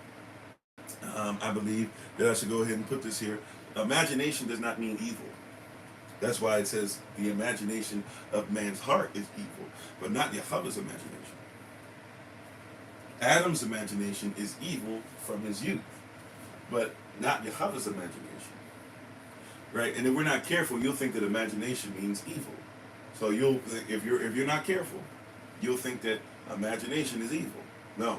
I believe that I should go ahead and put this here. Imagination does not mean evil. That's why it says the imagination of man's heart is evil, but not Yahweh's imagination. Adam's imagination is evil from his youth, but not Yahweh's imagination. Right? And if we're not careful, you'll think that imagination means evil. So if you're not careful, you'll think that imagination is evil. No.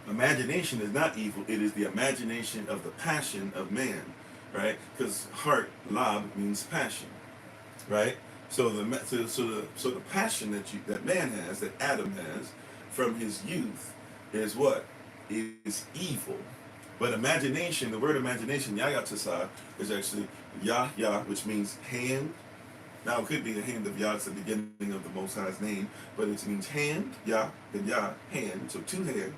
Imagination is not evil. It is the imagination of the passion of man. Right, because heart, lab, means passion, right? So the passion that man has, that Adam has, from his youth, is what is evil. But imagination, the word imagination, yayatasar, is actually yah, which means hand, Now, it could be the hand of Yah. It's the beginning of the Most High's name, but it means hand, Yah, and Yah, hand. So 2 hands.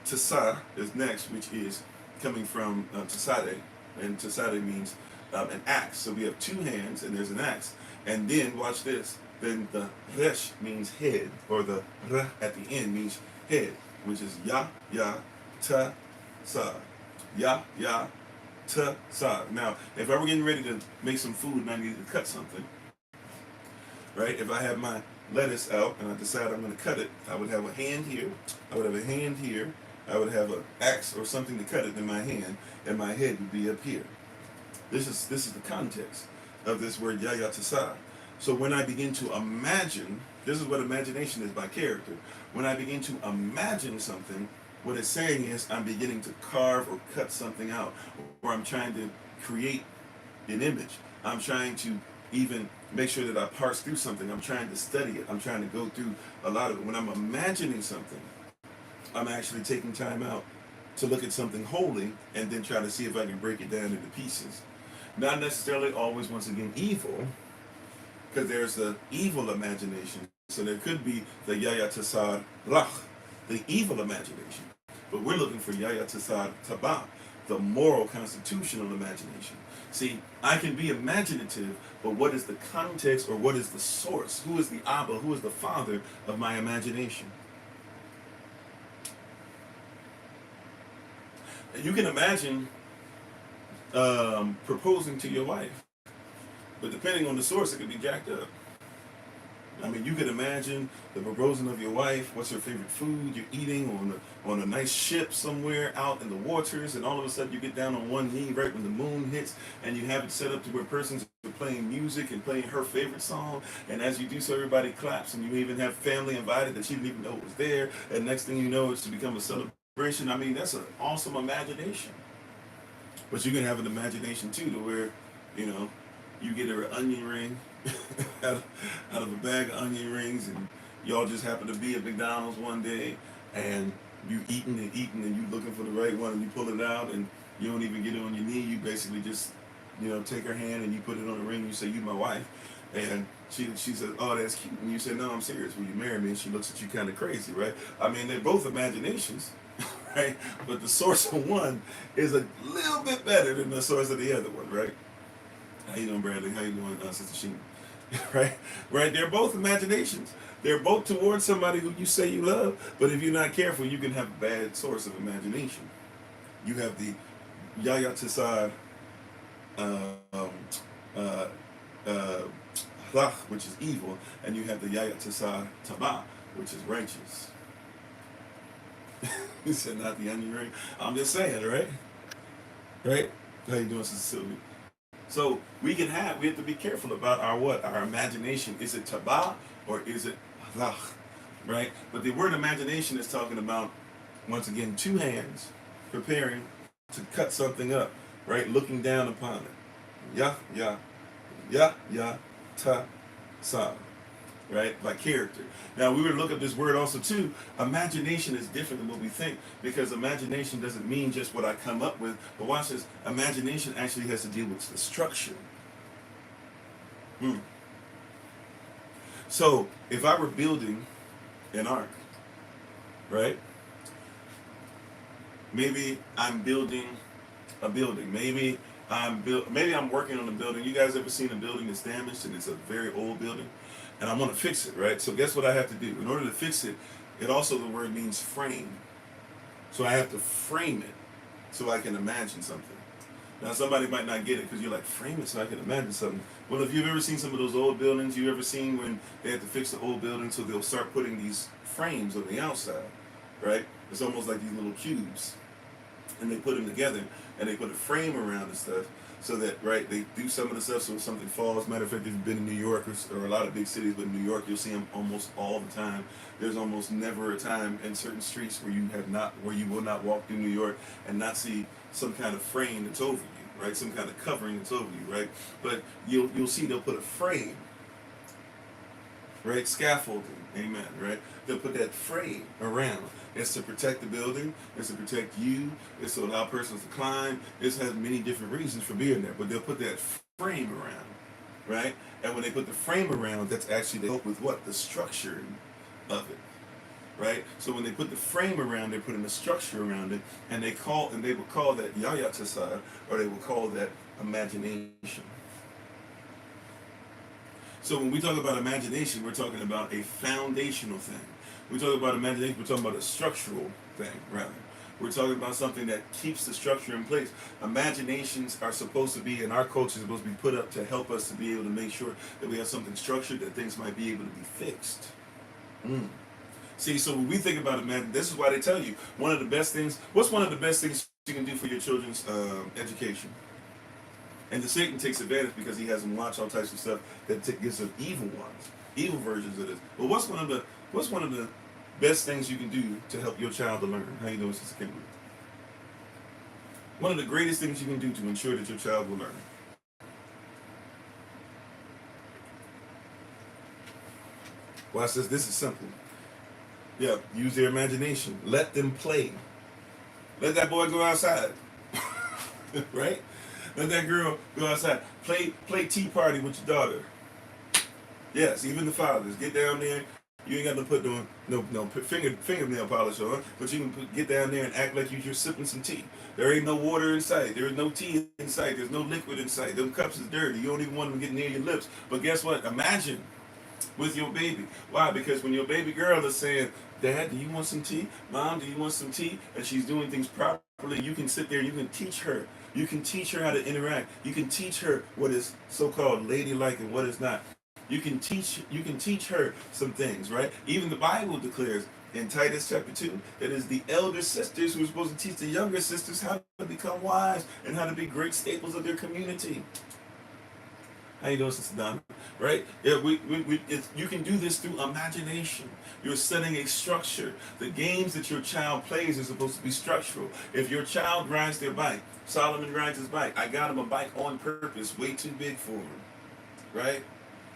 Tasa is next, which is coming from Tasade, and Tasade means an axe. So we have 2 hands, and there's an axe. And then, watch this, then the resh means head, or the r at the end means head, which is Yah, Yah, Ta, Sa. Yah, Yah, Ta, Sa. Now, if I were getting ready to make some food and I needed to cut something, right, if I have my lettuce out and I decide I'm going to cut it, I would have a hand here, I would have a hand here, I would have an axe or something to cut it in my hand, and my head would be up here. This is the context of this word Yaya Tasa. So when I begin to imagine, this is what imagination is by character. When I begin to imagine something, what it's saying is I'm beginning to carve or cut something out, or I'm trying to create an image. I'm trying to even make sure that I parse through something. I'm trying to study it. I'm trying to go through a lot of it. When I'm imagining something, I'm actually taking time out to look at something holy and then try to see if I can break it down into pieces. Not necessarily always, once again, evil, because there's the evil imagination. So there could be the Yaya Tasar Rach, the evil imagination. But we're looking for Yaya Tasar Taba, the moral constitutional imagination. See, I can be imaginative, but what is the context, or what is the source? Who is the Abba? Who is the father of my imagination? You can imagine proposing to your wife, but depending on the source, it could be jacked up. I mean, you could imagine the proposing of your wife. What's her favorite food? You're eating on a nice ship somewhere out in the waters, and all of a sudden you get down on one knee right when the moon hits, and you have it set up to where persons are playing music and playing her favorite song, and as you do so, everybody claps, and you even have family invited that she didn't even know was there, and next thing you know, it's to become a celebration. I mean, that's an awesome imagination. But you can have an imagination too, to where, you get her an onion ring out of a bag of onion rings, and y'all just happen to be at McDonald's one day, and you eating, and you looking for the right one, and you pull it out, and you don't even get it on your knee. You basically just, take her hand and you put it on the ring. And you say, "You my wife," and she says, "Oh, that's cute." And you say, "No, I'm serious. Will you marry me?" And she looks at you kind of crazy, right? I mean, they're both imaginations. Right? But the source of one is a little bit better than the source of the other one, right? How you doing, Bradley? How you doing, Sister Sheena? Right? They're both imaginations. They're both towards somebody who you say you love, but if you're not careful, you can have a bad source of imagination. You have the Yaya Tisad which is evil, and you have the Yaya Tisad Taba, which is righteous. He said, not the onion ring. I'm just saying, right? Right? How you doing, Sister Sylvia? So we have to be careful about our imagination. Is it taba or is it rach? Right? But the word imagination is talking about, once again, 2 hands preparing to cut something up, right? Looking down upon it. Yah, yah, yah, yah, ta, sa. Right? By character. Now, we were to look up this word also too. Imagination is different than what we think, because imagination doesn't mean just what I come up with, but watch this. Imagination actually has to deal with the structure. So, if I were building an ark, right? Maybe I'm building a building. Maybe I'm working on a building. You guys ever seen a building that's damaged and it's a very old building? And I want to fix it, right? So guess what I have to do? In order to fix it, the word means frame. So I have to frame it so I can imagine something. Now somebody might not get it because you're like, frame it so I can imagine something. Well, if you've ever seen some of those old buildings, you've ever seen when they have to fix the old building, so they'll start putting these frames on the outside, right? It's almost like these little cubes. And they put them together, and they put a frame around and stuff, so that, right, they do some of the stuff so if something falls. Matter of fact, if you've been in New York or a lot of big cities, but in New York, you'll see them almost all the time. There's almost never a time in certain streets where you will not walk through New York and not see some kind of frame that's over you, right? Some kind of covering that's over you, right? But you'll see they'll put a frame, right? Scaffolding, amen, right? They'll put that frame around. It's to protect the building. It's to protect you. It's to allow persons to climb. It has many different reasons for being there. But they'll put that frame around. right? And when they put the frame around, that's actually they help with what? The structuring of it, right? So when they put the frame around, they're putting the structure around it, and they would call that yaya tasar, or they would call that imagination. So when we talk about imagination, we're talking about a foundational thing. We talk about imagination, we're talking about a structural thing, rather. We're talking about something that keeps the structure in place. Imaginations are supposed to be, in our culture, supposed to be put up to help us to be able to make sure that we have something structured, that things might be able to be fixed. See, so when we think about imagination, this is why they tell you, one of the best things, what's one of the best things you can do for your children's education? And the Satan takes advantage because he has them watch all types of stuff that gives them evil ones, evil versions of this. But what's one of the best things you can do to help your child to learn? How you doing, Sister Kimberly? One of the greatest things you can do to ensure that your child will learn. Watch this. This is simple. Yeah, use their imagination. Let them play. Let that boy go outside. Right? Let that girl go outside. Play tea party with your daughter. Yes, even the fathers. Get down there. You ain't got to put no fingernail polish on, but you can get down there and act like you're just sipping some tea. There ain't no water in sight. There is no tea in sight. There's no liquid in sight. Them cups is dirty. You don't even want them to get near your lips. But guess what? Imagine with your baby. Why? Because when your baby girl is saying, Dad, do you want some tea? Mom, do you want some tea? And she's doing things properly, you can sit there and you can teach her. You can teach her how to interact. You can teach her what is so-called ladylike and what is not. You can teach her some things, right? Even the Bible declares in Titus chapter 2 that it's the elder sisters who are supposed to teach the younger sisters how to become wise and how to be great staples of their community. How you doing, Sister Donna? Right? Yeah, you can do this through imagination. You're setting a structure. The games that your child plays are supposed to be structural. If your child rides their bike, Solomon rides his bike. I got him a bike on purpose, way too big for him. Right?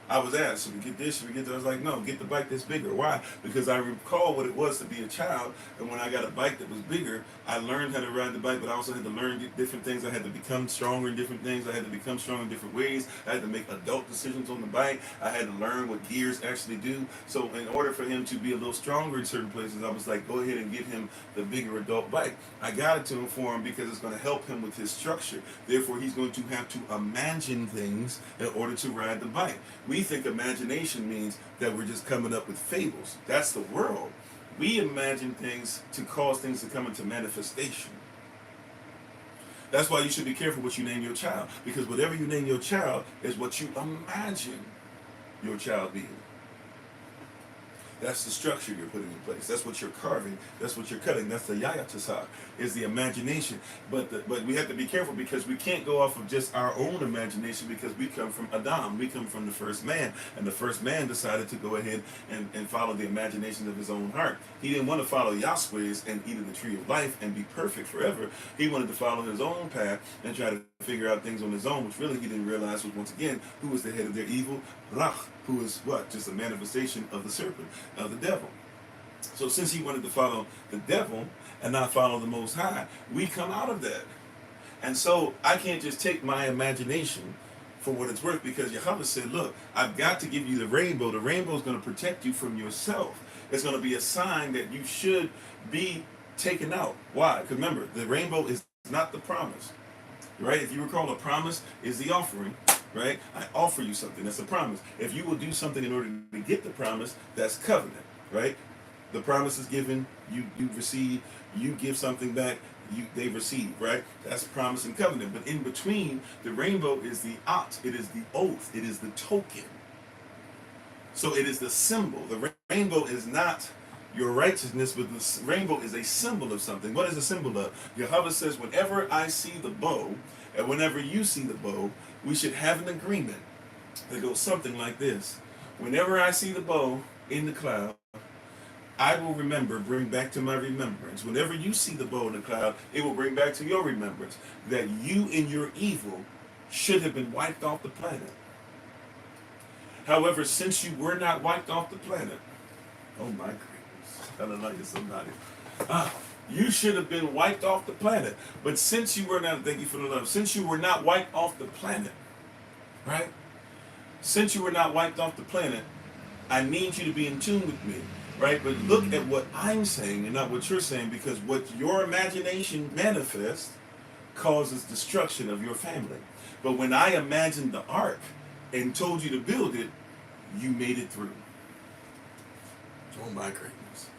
I was asked, should we get this, should we get that? I was like, no, get the bike that's bigger. Why? Because I recall what it was to be a child, and when I got a bike that was bigger, I learned how to ride the bike, but I also had to learn different things. I had to become stronger in different things. I had to become strong in different ways. I had to make adult decisions on the bike. I had to learn what gears actually do. So in order for him to be a little stronger in certain places, I was like, go ahead and give him the bigger adult bike. I got it to him for him because it's going to help him with his structure. Therefore, he's going to have to imagine things in order to ride the bike. We think imagination means that we're just coming up with fables. That's the world. We imagine things to cause things to come into manifestation. That's why you should be careful what you name your child, because whatever you name your child is what you imagine your child being. That's the structure you're putting in place. That's what you're carving. That's what you're cutting. That's the yaya tasar, is the imagination. But we have to be careful because we can't go off of just our own imagination because we come from Adam. We come from the first man. And the first man decided to go ahead and follow the imagination of his own heart. He didn't want to follow Yahweh's and eat of the tree of life and be perfect forever. He wanted to follow his own path and try to figure out things on his own, which really he didn't realize was, once again, who was the head of their evil? Rach, who is what? Just a manifestation of the serpent, of the devil. So since he wanted to follow the devil and not follow the Most High, we come out of that. And so I can't just take my imagination for what it's worth, because Yahweh said, look, I've got to give you the rainbow. The rainbow is going to protect you from yourself. It's going to be a sign that you should be taken out. Why? Because remember, the rainbow is not the promise. Right? If you recall, a promise is the offering. Right? I offer you something. That's a promise. If you will do something in order to get the promise, that's covenant. Right? The promise is given, you receive, you give something back, they receive, right? That's promise and covenant. But in between, the rainbow is the oath, it is the oath, it is the token. So it is the symbol. The rainbow is not your righteousness, but the rainbow is a symbol of something. What is a symbol of? Yahweh says, whenever I see the bow, and whenever you see the bow, we should have an agreement that goes something like this. Whenever I see the bow in the cloud, I will remember, bring back to my remembrance. Whenever you see the bow in the cloud, it will bring back to your remembrance that you in your evil should have been wiped off the planet. However, since you were not wiped off the planet, oh my goodness, hallelujah, somebody. You should have been wiped off the planet. But since you were not, thank you for the love, since you were not wiped off the planet, right? since you were not wiped off the planet, I need you to be in tune with me, right? But look at what I'm saying and not what you're saying, because what your imagination manifests causes destruction of your family. But when I imagined the ark and told you to build it, you made it through. Oh my greatness.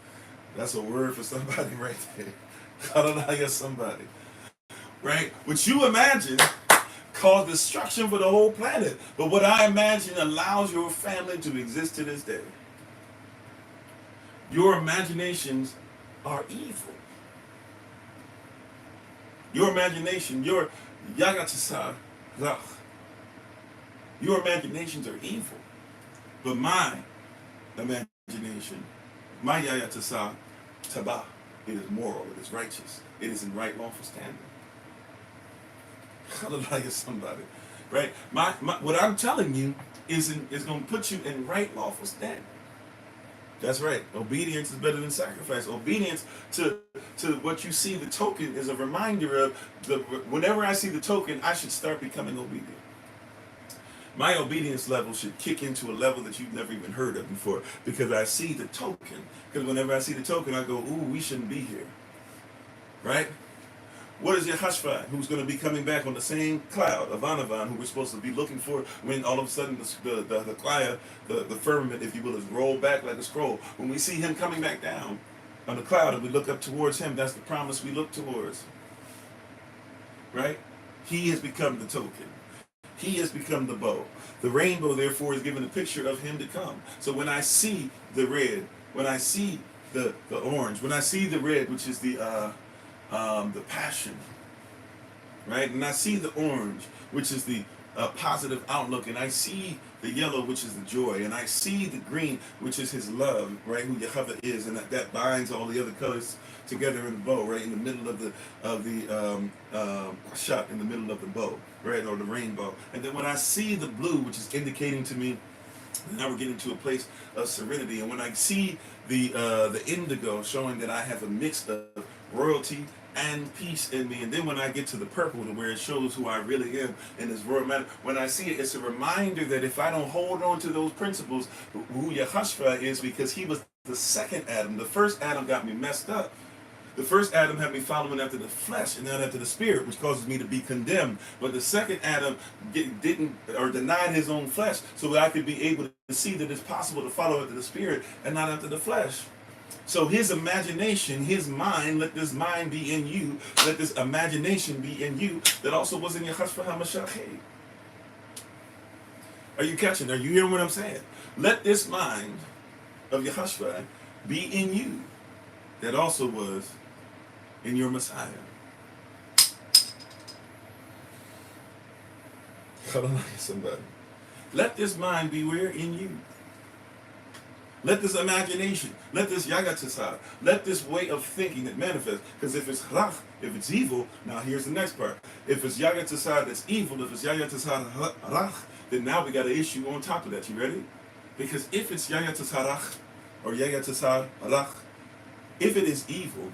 That's a word for somebody right there. Hallelujah, somebody. Right? What you imagine caused destruction for the whole planet. But what I imagine allows your family to exist to this day. Your imaginations are evil. Your imagination, your yagatsar, your imaginations are evil. But my imagination, my yagatsar, tabah, it is moral, it is righteous, it is in right lawful standing. Hallelujah, somebody. Right? What I'm telling you is going to put you in right lawful standing. That's right. Obedience is better than sacrifice. Obedience to what you see, the token, is a reminder of whenever I see the token, I should start becoming obedient. My obedience level should kick into a level that you've never even heard of before, because I see the token. Because whenever I see the token, I go, ooh, we shouldn't be here. Right? What is Yehoshua, who's going to be coming back on the same cloud of Anavan, who we're supposed to be looking for, when all of a sudden the cloud, the firmament, if you will, is rolled back like a scroll. When we see him coming back down on the cloud and we look up towards him, that's the promise we look towards. Right? He has become the token. He has become the bow. The rainbow, therefore, is given a picture of him to come. So when I see the red, when I see the orange, when I see the red, which is the passion, right? And I see the orange, which is the positive outlook, and I see the yellow, which is the joy, and I see the green, which is his love, right? Who Yehovah is, and that binds all the other colors together in the bow, right? In the middle of the shot, in the middle of the bow, right? Or the rainbow. And then when I see the blue, which is indicating to me, now we're getting to a place of serenity. And when I see the indigo, showing that I have a mix of royalty and peace in me, and then when I get to the purple, to where it shows who I really am in this royal manner, when I see it, it's a reminder that if I don't hold on to those principles, who Yehoshua is, because he was the second Adam. The first Adam got me messed up. The first Adam had me following after the flesh and not after the spirit, which causes me to be condemned. But the second Adam didn't, or denied his own flesh, so that I could be able to see that it's possible to follow after the spirit and not after the flesh. So his imagination, his mind, let this mind be in you, let this imagination be in you, that also was in Yehoshua HaMashiach. Are you catching? Are you hearing what I'm saying? Let this mind of Yehoshua be in you, that also was in your Messiah. Hallelujah, somebody. Let this mind be where? In you. Let this imagination, let this yagatasar, let this way of thinking that manifests. Because if it's rach, if it's evil, now here's the next part. If it's yagatasar that's evil, if it's yagatasar rach, then now we got an issue on top of that. You ready? Because if it's yagatasar rach, or yagatasar rach, if it is evil,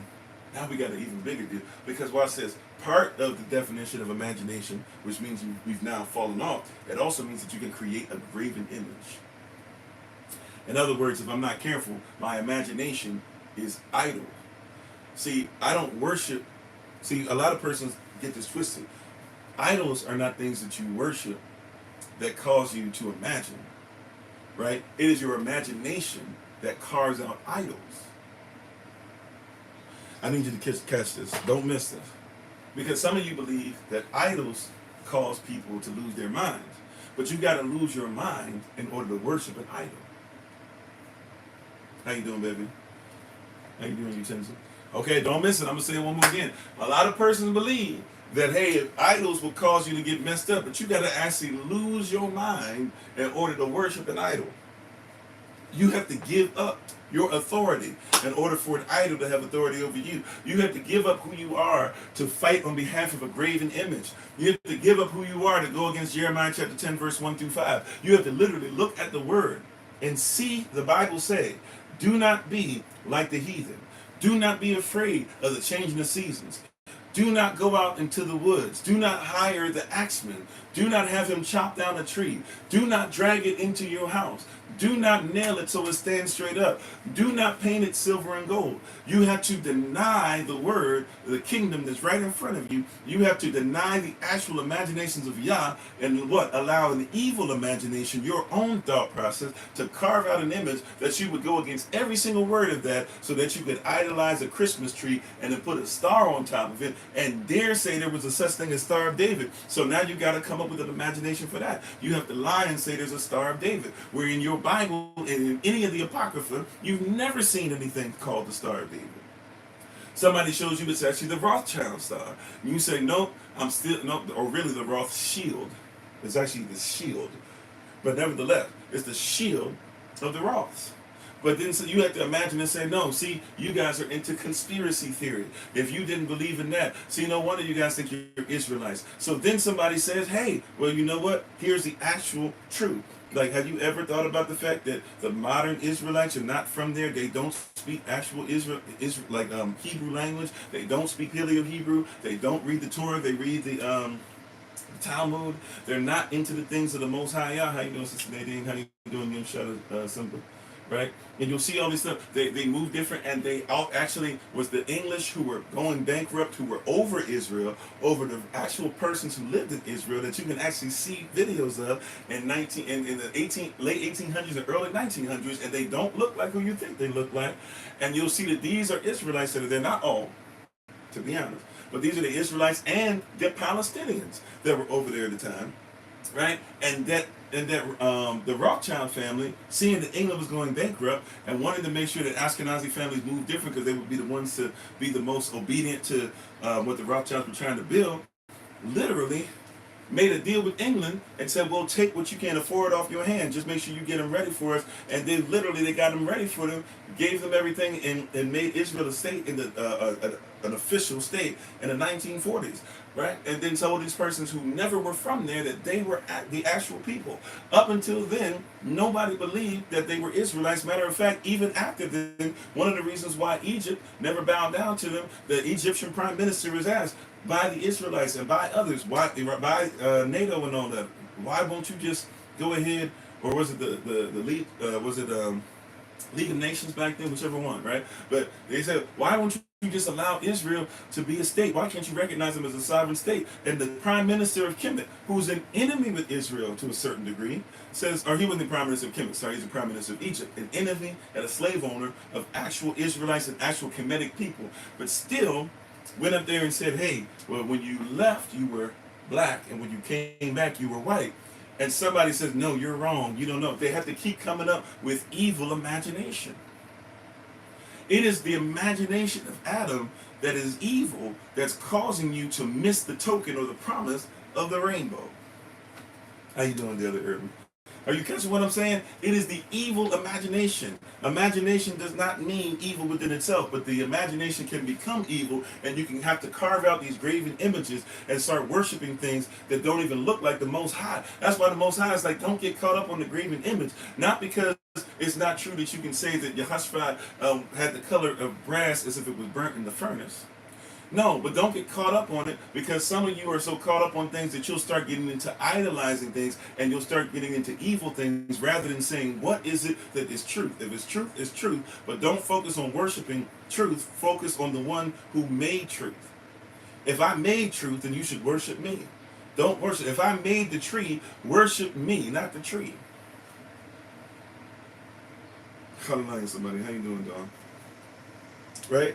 now we got an even bigger deal. Because watch this, part of the definition of imagination, which means we've now fallen off, it also means that you can create a graven image. In other words, if I'm not careful, my imagination is idle. See, I don't worship. See, a lot of persons get this twisted. Idols are not things that you worship that cause you to imagine, right? It is your imagination that carves out idols. I need you to catch this. Don't miss this. Because some of you believe that idols cause people to lose their minds. But you got to lose your mind in order to worship an idol. How you doing, baby? How you doing, utensil? Okay, don't miss it. I'm going to say it one more again. A lot of persons believe that, hey, idols will cause you to get messed up, but you got to actually lose your mind in order to worship an idol. You have to give up your authority in order for an idol to have authority over you. You have to give up who you are to fight on behalf of a graven image. You have to give up who you are to go against Jeremiah chapter 10, verse 1 through 5. You have to literally look at the word and see the Bible say, do not be like the heathen. Do not be afraid of the changing of seasons. Do not go out into the woods. Do not hire the axeman. Do not have him chop down a tree. Do not drag it into your house. Do not nail it so it stands straight up. Do not paint it silver and gold. You have to deny the word, the kingdom that's right in front of you. You have to deny the actual imaginations of Yah and what? Allow an evil imagination, your own thought process, to carve out an image that you would go against every single word of that so that you could idolize a Christmas tree and then put a star on top of it and dare say there was a such thing as Star of David. So now you got to come up with an imagination for that. You have to lie and say there's a Star of David, where in your Bible and in any of the Apocrypha, you've never seen anything called the Star of David. Somebody shows you it's actually the Rothschild star. And you say, nope, I'm still, no, or really the Roth shield. It's actually the shield. But nevertheless, it's the shield of the Roths. But then so you have to imagine and say, no, see, you guys are into conspiracy theory. If you didn't believe in that, see, no wonder you guys think you're Israelites. So then somebody says, hey, well, you know what? Here's the actual truth. Like, have you ever thought about the fact that the modern Israelites are not from there? They don't speak actual Hebrew language. They don't speak Paleo-Hebrew. They don't read the Torah. They read the Talmud. They're not into the things of the Most High. How you doing, Sister Nadine? How you doing, Yom Shada Simba? Right? And you'll see all these stuff. They move different, and they all actually was the English who were going bankrupt, who were over Israel, over the actual persons who lived in Israel that you can actually see videos of in late 1800s and early 1900s, and they don't look like who you think they look like. And you'll see that these are Israelites that they're not all, to be honest, but these are the Israelites and the Palestinians that were over there at the time, right? And that the Rothschild family, seeing that England was going bankrupt and wanted to make sure that Ashkenazi families moved different because they would be the ones to be the most obedient to what the Rothschilds were trying to build, literally made a deal with England and said, well, take what you can afford off your hand. Just make sure you get them ready for us. And then literally they got them ready for them, gave them everything, and made Israel a state, in an official state in the 1940s. Right? And then told these persons who never were from there that they were the actual people. Up until then, nobody believed that they were Israelites. Matter of fact, even after then, one of the reasons why Egypt never bowed down to them, the Egyptian prime minister was asked by the Israelites and by others, by NATO and all that, why won't you just go ahead, or was it the League, League of Nations back then, whichever one, right? But they said, why won't you just allow Israel to be a state? Why can't you recognize them as a sovereign state? And the prime minister of Kemet, who's an enemy with Israel to a certain degree, says, or he wasn't the prime minister of Kemet, sorry, he's the prime minister of Egypt, an enemy and a slave owner of actual Israelites and actual Kemetic people, but still went up there and said, hey, well, when you left, you were black, and when you came back, you were white. And somebody says, no, you're wrong, you don't know. They have to keep coming up with evil imagination. It is the imagination of Adam that is evil that's causing you to miss the token or the promise of the rainbow. How you doing, the other Urban? Are you catching what I'm saying? It is the evil imagination. Imagination does not mean evil within itself, but the imagination can become evil, and you can have to carve out these graven images and start worshiping things that don't even look like the Most High. That's why the Most High is like, don't get caught up on the graven image. Not because it's not true that you can say that Yehoshaphat had the color of brass as if it was burnt in the furnace. No, but don't get caught up on it, because some of you are so caught up on things that you'll start getting into idolizing things, and you'll start getting into evil things rather than saying, what is it that is truth? If it's truth, it's truth. But don't focus on worshiping truth. Focus on the one who made truth. If I made truth, then you should worship me. Don't worship. If I made the tree, worship me, not the tree. Hallelujah, somebody. How you doing, Don? Right?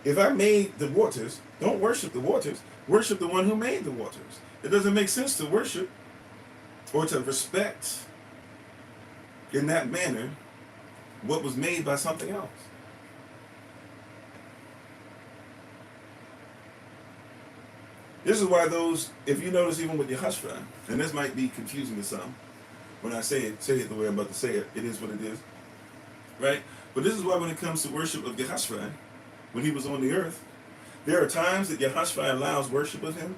If I made the waters, don't worship the waters. Worship the one who made the waters. It doesn't make sense to worship or to respect in that manner what was made by something else. This is why those, if you notice even with Yehoshaphat, and this might be confusing to some, when I say it the way I'm about to say it, it is what it is, right? But this is why when it comes to worship of Yehoshaphat, when he was on the earth, there are times that Yehoshaphat allows worship of him.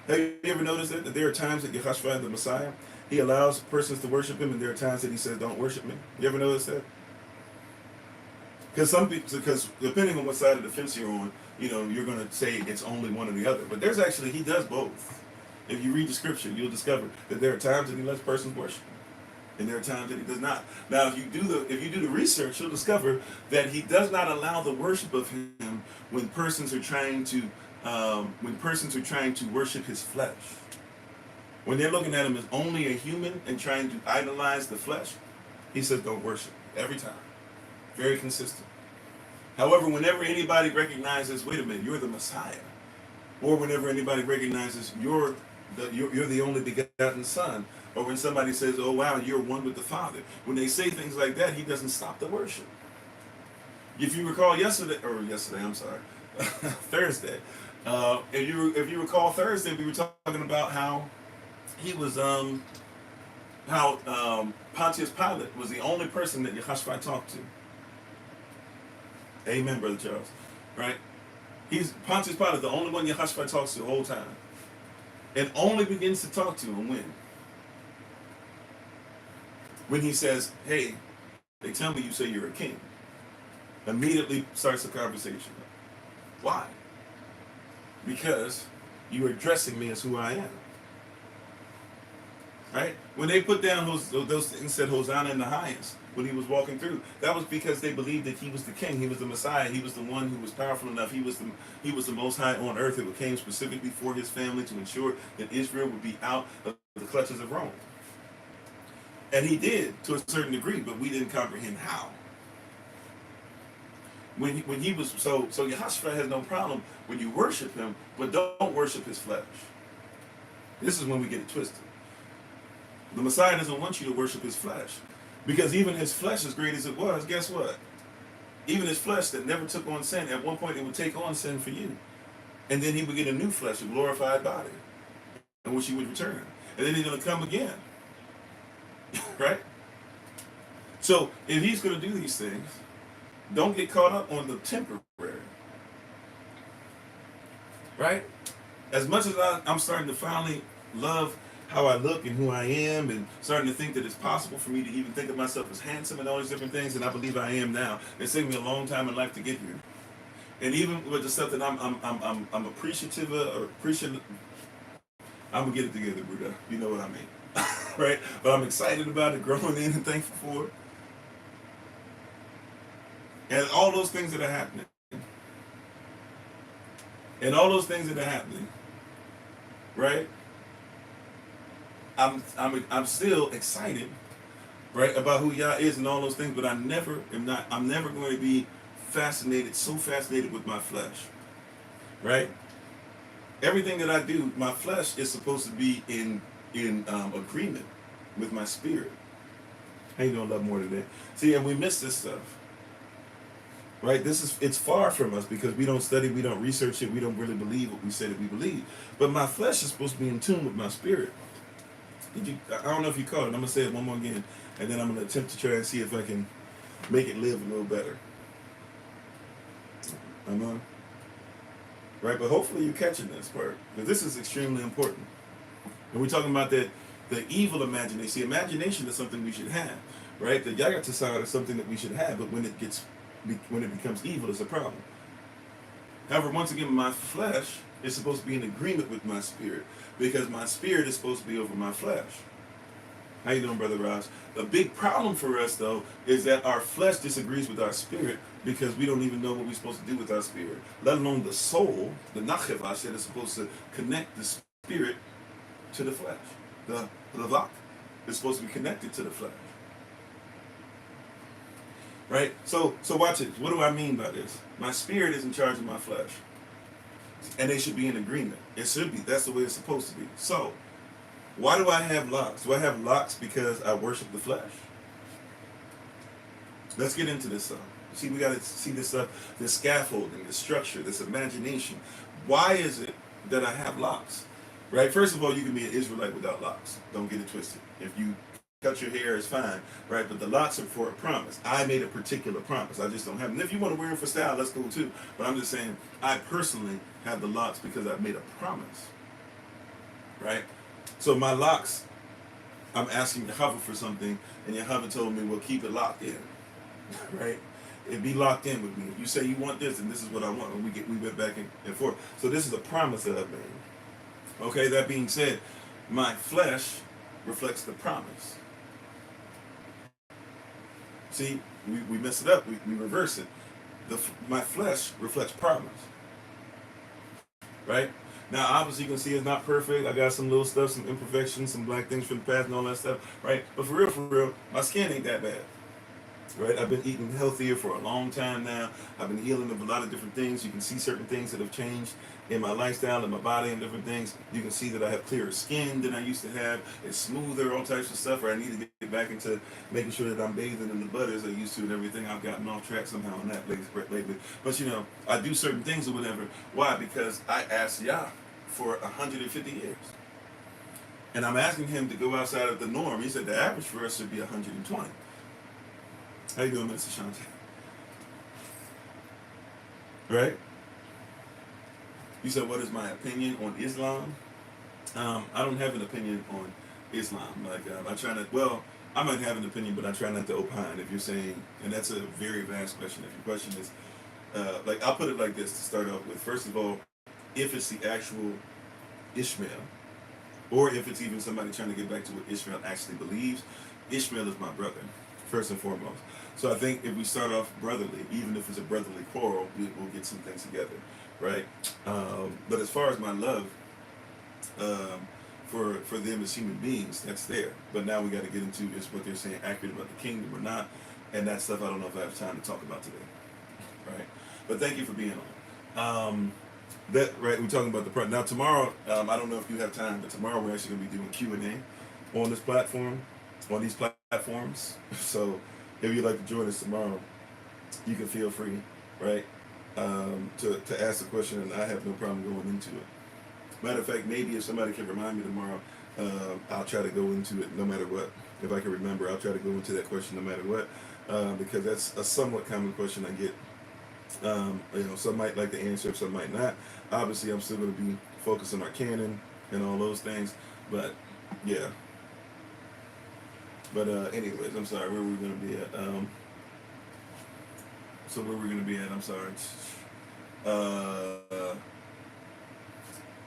Have you ever noticed that there are times that Yehoshaphat, the Messiah, he allows persons to worship him, and there are times that he says, don't worship me? You ever notice that? Because depending on what side of the fence you're on, you're going to say it's only one or the other. But there's actually, he does both. If you read the scripture, you'll discover that there are times that he lets persons worship, and there are times that he does not. Now, if you do the research, you'll discover that he does not allow the worship of him when persons are trying to worship his flesh. When they're looking at him as only a human and trying to idolize the flesh, he says don't worship every time. Very consistent. However, whenever anybody recognizes, wait a minute, you're the Messiah, or whenever anybody recognizes you're the only begotten Son, or when somebody says, oh wow, you're one with the Father, when they say things like that, he doesn't stop the worship. If you recall Thursday, if you recall Thursday, we were talking about how he was Pontius Pilate was the only person that Yehoshua talked to. Amen, Brother Charles. Right? He's Pontius Pilate, the only one Yehoshua talks to the whole time. And only begins to talk to him when he says, hey, they tell me you say you're a king. Immediately starts the conversation. Why? Because you are addressing me as who I am. Right? When they put down those things, said Hosanna in the highest, when he was walking through, that was because they believed that he was the king, he was the Messiah, he was the one who was powerful enough, he was the most high on earth. It came specifically for his family to ensure that Israel would be out of the clutches of Rome. And he did to a certain degree, but we didn't comprehend how. When he was so Yehoshua has no problem when you worship him, but don't worship his flesh. This is when we get it twisted. The Messiah doesn't want you to worship his flesh. Because even his flesh, as great as it was, guess what? Even his flesh that never took on sin, at one point it would take on sin for you. And then he would get a new flesh, a glorified body, in which he would return. And then he's going to come again. Right? So, if he's going to do these things, don't get caught up on the temporary. Right? As much as I'm starting to finally love how I look and who I am, and starting to think that it's possible for me to even think of myself as handsome and all these different things, and I believe I am now. It's taken me a long time in life to get here. And even with the stuff that I'm appreciative of, or appreciative, I'm gonna get it together, Buddha. You know what I mean, right? But I'm excited about it, growing in, and thankful for it, and all those things that are happening, right? I'm still excited, right, about who Yah is and all those things, but I'm never going to be so fascinated with my flesh, right? Everything that I do, my flesh is supposed to be in agreement with my spirit. How you doing, love, more today? See, and we miss this stuff, right? It's far from us because we don't study, we don't research it, we don't really believe what we say that we believe. But my flesh is supposed to be in tune with my spirit. I don't know if you caught it. I'm going to say it one more again, and then I'm going to attempt to try and see if I can make it live a little better. Right? But hopefully you're catching this part, because this is extremely important. And we're talking about the evil imagination. See, imagination is something we should have, right? The Yagata side is something that we should have, but when it becomes evil, it's a problem. However, once again, my flesh is supposed to be in agreement with my spirit, because my spirit is supposed to be over my flesh. How you doing, Brother Raj? The big problem for us, though, is that our flesh disagrees with our spirit because we don't even know what we're supposed to do with our spirit, let alone the soul, the nachevash, that is supposed to connect the spirit to the flesh. The lavak is supposed to be connected to the flesh. Right? So watch it. What do I mean by this? My spirit is in charge of my flesh. And they should be in agreement. It should be. That's the way it's supposed to be. So, why do I have locks? Do I have locks because I worship the flesh? Let's get into this stuff. See, we got to see this stuff, this scaffolding, this structure, this imagination. Why is it that I have locks? Right? First of all, you can be an Israelite without locks. Don't get it twisted. If you cut your hair, it's fine, right? But the locks are for a promise. I made a particular promise. I just don't have them. If you want to wear them for style, that's cool too. But I'm just saying, I personally have the locks because I made a promise, right? So my locks, I'm asking Yahweh for something, and Yahweh told me, well, keep it locked in, right? and be locked in with me. If you say you want this, and this is what I want, and we went back and forth. So this is a promise that I've made. Okay, that being said, my flesh reflects the promise. See, we mess it up. We reverse it. My flesh reflects promise. Right? Now, obviously, you can see it's not perfect. I got some little stuff, some imperfections, some black things from the past and all that stuff. Right? But for real, my skin ain't that bad. Right? I've been eating healthier for a long time now. I've been healing of a lot of different things. You can see certain things that have changed in my lifestyle and my body and different things. You can see that I have clearer skin than I used to have. It's smoother, all types of stuff. Or I need to get back into making sure that I'm bathing in the butter as I used to and everything. I've gotten off track somehow on that lately. But I do certain things or whatever. Why? Because I asked Yah for 150 years. And I'm asking him to go outside of the norm. He said the average for us should be 120. How you doing, Mr. Shante? Right? You said, what is my opinion on Islam? I don't have an opinion on Islam. I might have an opinion, but I try not to opine. If you're saying, and that's a very vast question. If your question is, I'll put it like this to start off with. First of all, if it's the actual Ishmael, or if it's even somebody trying to get back to what Ishmael actually believes, Ishmael is my brother, first and foremost. So I think if we start off brotherly, even if it's a brotherly quarrel, we'll get some things together, right? But as far as my love for them as human beings, that's there. But now we got to get into is what they're saying accurate about the kingdom or not, and that stuff I don't know if I have time to talk about today, right? But thank you for being on. We're talking about the part. Now tomorrow, I don't know if you have time, but tomorrow we're actually going to be doing Q&A on this platform, on these platforms. So if you'd like to join us tomorrow, you can feel free, right, to ask the question, and I have no problem going into it. Matter of fact, maybe if somebody can remind me tomorrow, I'll try to go into it no matter what. If I can remember, I'll try to go into that question no matter what, because that's a somewhat common question I get. Some might like the answer, some might not. Obviously, I'm still going to be focused on our canon and all those things, but yeah. But anyways, I'm sorry, where were we going to be at? I'm sorry.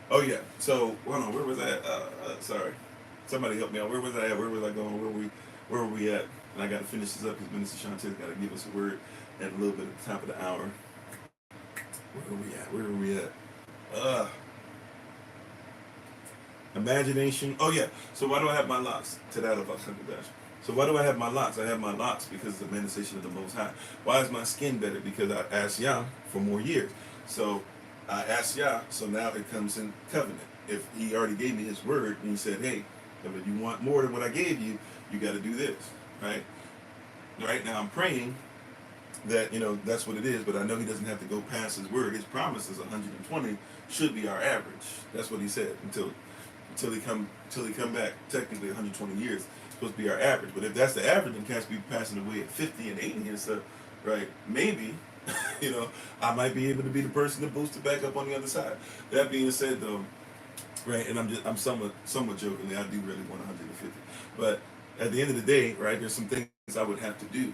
Oh yeah, so, hold on, where was I at? Sorry. Somebody help me out. Where was I at? Where was I going? Where were we at? And I got to finish this up because Minister Shantae's got to give us a word at a little bit at the top of the hour. Where are we at? Imagination. Oh yeah. So why do I have my locks? To that of Bangladesh. So why do I have my locks? I have my locks because of the manifestation of the Most High. Why is my skin better? Because I asked Yah for more years. So I asked Yah, so now it comes in covenant. If he already gave me his word and he said, hey, if you want more than what I gave you, you got to do this, right? Right now I'm praying that, that's what it is, but I know he doesn't have to go past his word. His promise is 120 should be our average. That's what he said until he come back. Technically 120 years supposed to be our average. But if that's the average, then cats be passing away at 50 and 80 and stuff, right? Maybe, I might be able to be the person to boost it back up on the other side. That being said, though, right, and I'm somewhat jokingly, I do really want 150. But at the end of the day, right, there's some things I would have to do.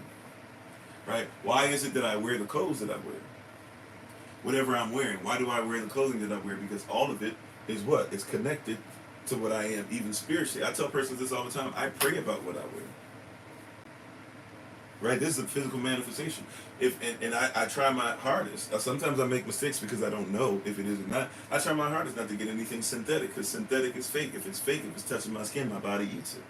Right? Why is it that I wear the clothes that I wear? Whatever I'm wearing, why do I wear the clothing that I wear? Because all of it is what? It's connected to what I am, even spiritually. I tell persons this all the time. I pray about what I wear. Right? This is a physical manifestation. I try my hardest. Sometimes I make mistakes because I don't know if it is or not. I try my hardest not to get anything synthetic, because synthetic is fake. If it's fake, if it's touching my skin, my body eats it.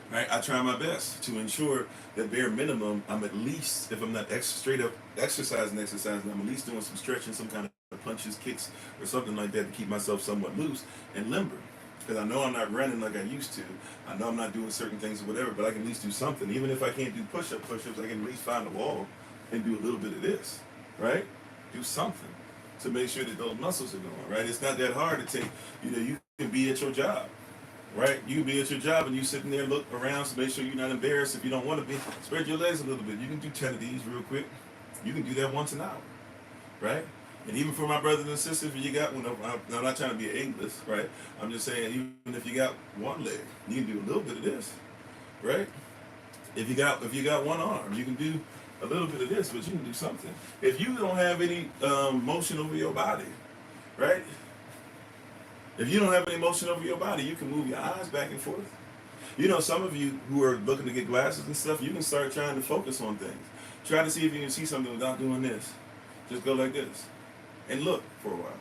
Right? I try my best to ensure that bare minimum, I'm at least, if I'm not straight up exercising, I'm at least doing some stretching, some kind of punches, kicks, or something like that to keep myself somewhat loose and limber. Because I know I'm not running like I used to. I know I'm not doing certain things or whatever, but I can at least do something. Even if I can't do push-ups, I can at least find a wall and do a little bit of this, right? Do something to make sure that those muscles are going, right? It's not that hard to take, you can be at your job. Right? You be at your job and you sitting there, look around to make sure you're not embarrassed. If you don't want to be, spread your legs a little bit. You can do 10 of these real quick. You can do that once an hour. Right? And even for my brothers and sisters, if you got one, I'm not trying to be an ableist, right? I'm just saying, even if you got one leg, you can do a little bit of this. Right? If you got one arm, you can do a little bit of this, but you can do something. If you don't have any motion over your body, right? If you don't have any motion over your body, you can move your eyes back and forth. You know, some of you who are looking to get glasses and stuff, you can start trying to focus on things. Try to see if you can see something without doing this. Just go like this and look for a while.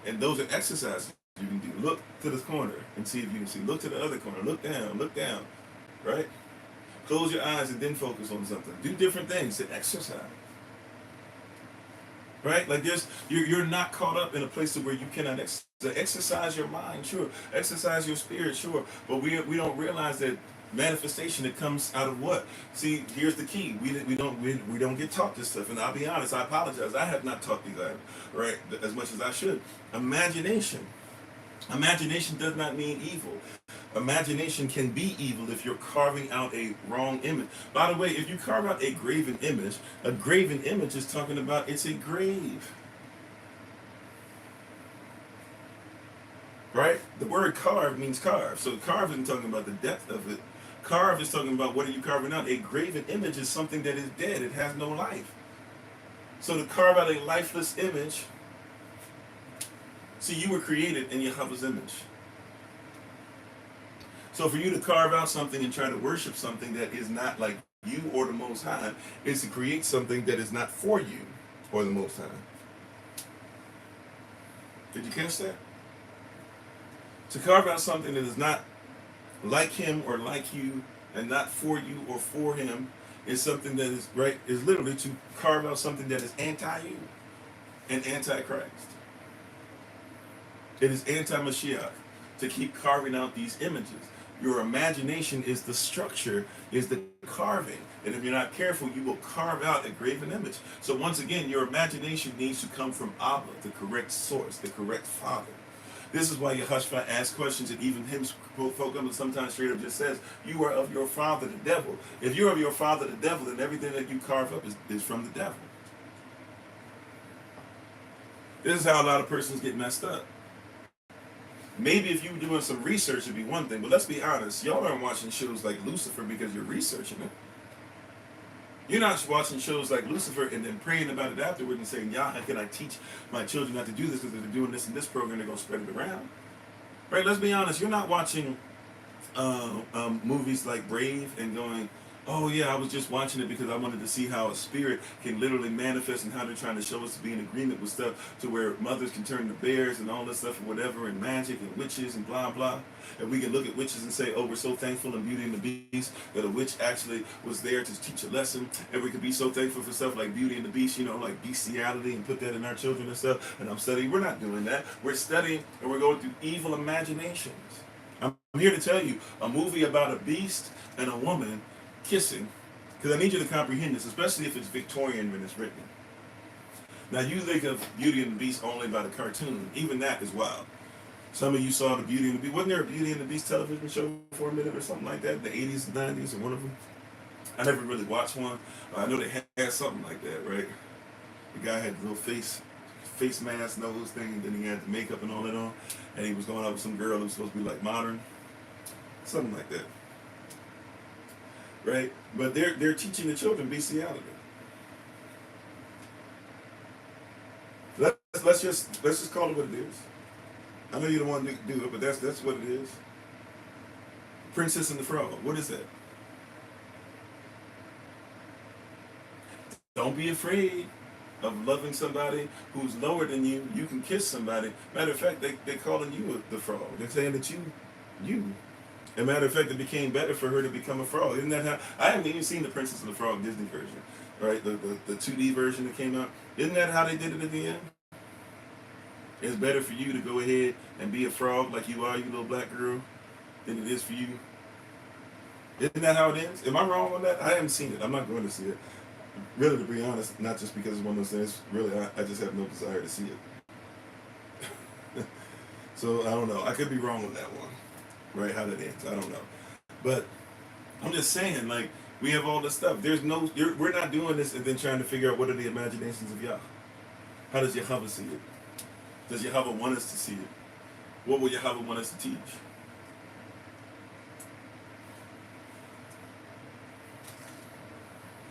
And those are exercises you can do. Look to this corner and see if you can see. Look to the other corner. Look down, right? Close your eyes and then focus on something. Do different things to exercise. Right? Like you're not caught up in a place to where you cannot exercise your mind, sure. Exercise your spirit, sure. But we don't realize that manifestation that comes out of what? See, here's the key. We don't get taught this stuff. And I'll be honest, I apologize. I have not taught these items, right, as much as I should. Imagination. Imagination does not mean evil. Imagination can be evil if you're carving out a wrong image. By the way, if you carve out a graven image is talking about it's a grave. Right? The word carve means carve. So carve isn't talking about the depth of it. Carve is talking about what are you carving out. A graven image is something that is dead. It has no life. So to carve out a lifeless image, see, you were created in Yahweh's image. So for you to carve out something and try to worship something that is not like you or the Most High is to create something that is not for you or the Most High. Did you catch that? To carve out something that is not like him or like you and not for you or for him is something that is, right, is literally to carve out something that is anti-you and anti-Christ. It is anti-Mashiach to keep carving out these images. Your imagination is the structure, is the carving. And if you're not careful, you will carve out a graven image. So once again, your imagination needs to come from Abba, the correct source, the correct father. This is why Yehoshua asks questions, and even him spoke up and sometimes straight up just says, you are of your father the devil. If you're of your father the devil, then everything that you carve up is from the devil. This is how a lot of persons get messed up. Maybe if you were doing some research, it'd be one thing, but let's be honest, y'all aren't watching shows like Lucifer because you're researching it. You're not watching shows like Lucifer and then praying about it afterward and saying, Yah, how can I teach my children not to do this because they're doing this in this program, they're going to spread it around. Right, let's be honest, you're not watching movies like Brave and going, oh yeah, I was just watching it because I wanted to see how a spirit can literally manifest and how they're trying to show us to be in agreement with stuff to where mothers can turn to bears and all this stuff and whatever and magic and witches and blah blah. And we can look at witches and say, oh, we're so thankful in Beauty and the Beast that a witch actually was there to teach a lesson. And we could be so thankful for stuff like Beauty and the Beast, you know, like bestiality and put that in our children and stuff. And I'm studying. We're not doing that. We're studying and we're going through evil imaginations. I'm here to tell you, a movie about a beast and a woman kissing, because I need you to comprehend this, especially if it's Victorian when it's written. Now you think of Beauty and the Beast only by the cartoon. Even that is wild. Some of you saw the Beauty and the Beast. Wasn't there a Beauty and the Beast television show for a minute or something like that? In the 80s and 90s or one of them? I never really watched one. I know they had something like that, right? The guy had the little face mask, nose thing, and then he had the makeup and all that on. And he was going out with some girl who was supposed to be like modern. Something like that. Right? But they're teaching the children bestiality. Let's just call it what it is. I know you don't want to do it, but that's what it is. Princess and the Frog. What is that? Don't be afraid of loving somebody who's lower than you. You can kiss somebody. Matter of fact, they're calling you the frog. They're saying that you. As a matter of fact, it became better for her to become a frog. Isn't that how? I haven't even seen the Princess and the Frog Disney version, right? The 2D version that came out. Isn't that how they did it at the end? It's better for you to go ahead and be a frog like you are, you little black girl, than it is for you. Isn't that how it ends? Am I wrong on that? I haven't seen it. I'm not going to see it. Really, to be honest, not just because it's one of those things. Really, I just have no desire to see it. So I don't know. I could be wrong on that one. Right, how that ends, I don't know, but I'm just saying, like, we have all this stuff. We're not doing this and then trying to figure out what are the imaginations of Yah. How does Yahweh see it? Does Yahweh want us to see it? What will Yahweh want us to teach?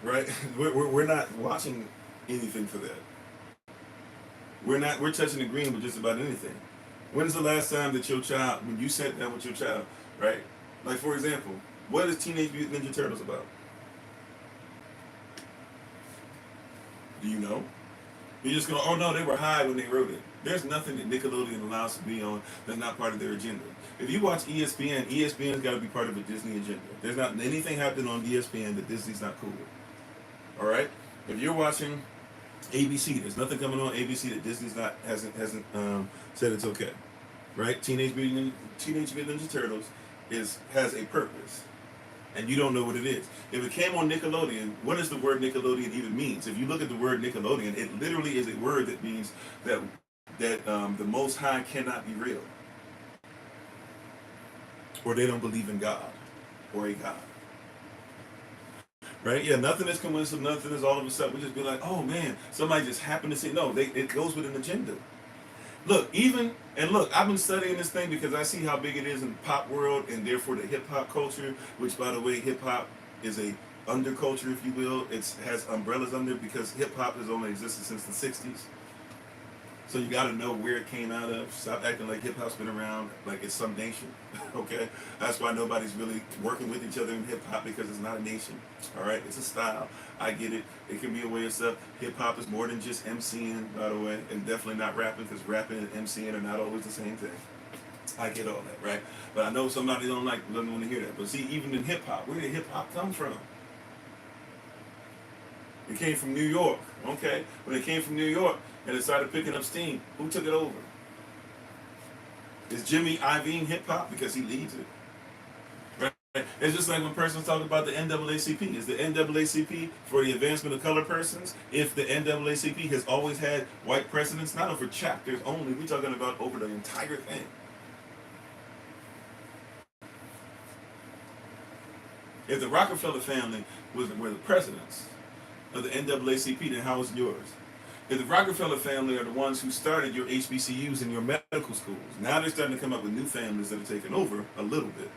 right? We're not watching anything for that. We're touching the green with just about anything. When's the last time that your child, when you sat down with your child, right? Like, for example, what is Teenage Mutant Ninja Turtles about? Do you know? You're just going, oh no, they were high when they wrote it. There's nothing that Nickelodeon allows to be on that's not part of their agenda. If you watch ESPN, ESPN's got to be part of a Disney agenda. There's not anything happening on ESPN that Disney's not cool with. All right? If you're watching ABC, there's nothing coming on ABC that Disney's hasn't said it's okay. Right? Teenage Mutant Ninja Turtles has a purpose. And you don't know what it is. If it came on Nickelodeon, what does the word Nickelodeon even means? If you look at the word Nickelodeon, it literally is a word that means that the Most High cannot be real, or they don't believe in God, or a God. Right? Yeah, nothing is coincidental, nothing is all of a sudden. We just be like, oh man, somebody just happened to say, no, it goes with an agenda. Look, I've been studying this thing because I see how big it is in the pop world and therefore the hip hop culture, which by the way, hip hop is a underculture, if you will. It has umbrellas under because hip hop has only existed since the 60s. So you got to know where it came out of. Stop acting like hip hop's been around like it's some nation. Okay? That's why nobody's really working with each other in hip hop, because it's not a nation. All right? It's a style. I get it. It can be a way of stuff. Hip hop is more than just MCing, by the way, and definitely not rapping, because rapping and MCing are not always the same thing. I get all that, right? But I know somebody doesn't want to hear that. But see, even in hip hop, where did hip hop come from? It came from New York. Okay? When it came from New York, and it started picking up steam, who took it over? Is Jimmy Iovine hip hop? Because he leads it. Right? It's just like when persons talk about the NAACP. Is the NAACP for the advancement of colored persons? If the NAACP has always had white presidents, not over chapters only, we're talking about over the entire thing. If the Rockefeller family were the presidents of the NAACP, then how is yours? If the Rockefeller family are the ones who started your HBCUs and your medical schools, now they're starting to come up with new families that are taking over a little bit.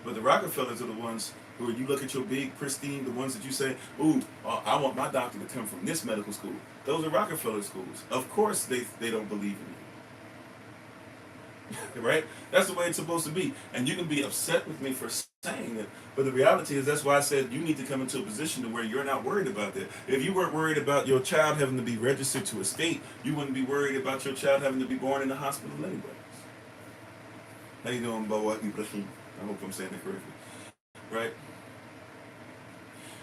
But the Rockefellers are the ones who, you look at your big, pristine, the ones that you say, ooh, I want my doctor to come from this medical school. Those are Rockefeller schools. Of course they don't believe in you. Right? That's the way it's supposed to be. And you can be upset with me for saying it, but the reality is that's why I said you need to come into a position to where you're not worried about that. If you weren't worried about your child having to be registered to a state, you wouldn't be worried about your child having to be born in the hospital anyways. How you doing, Boa Ibrahim? I hope I'm saying that correctly. Right?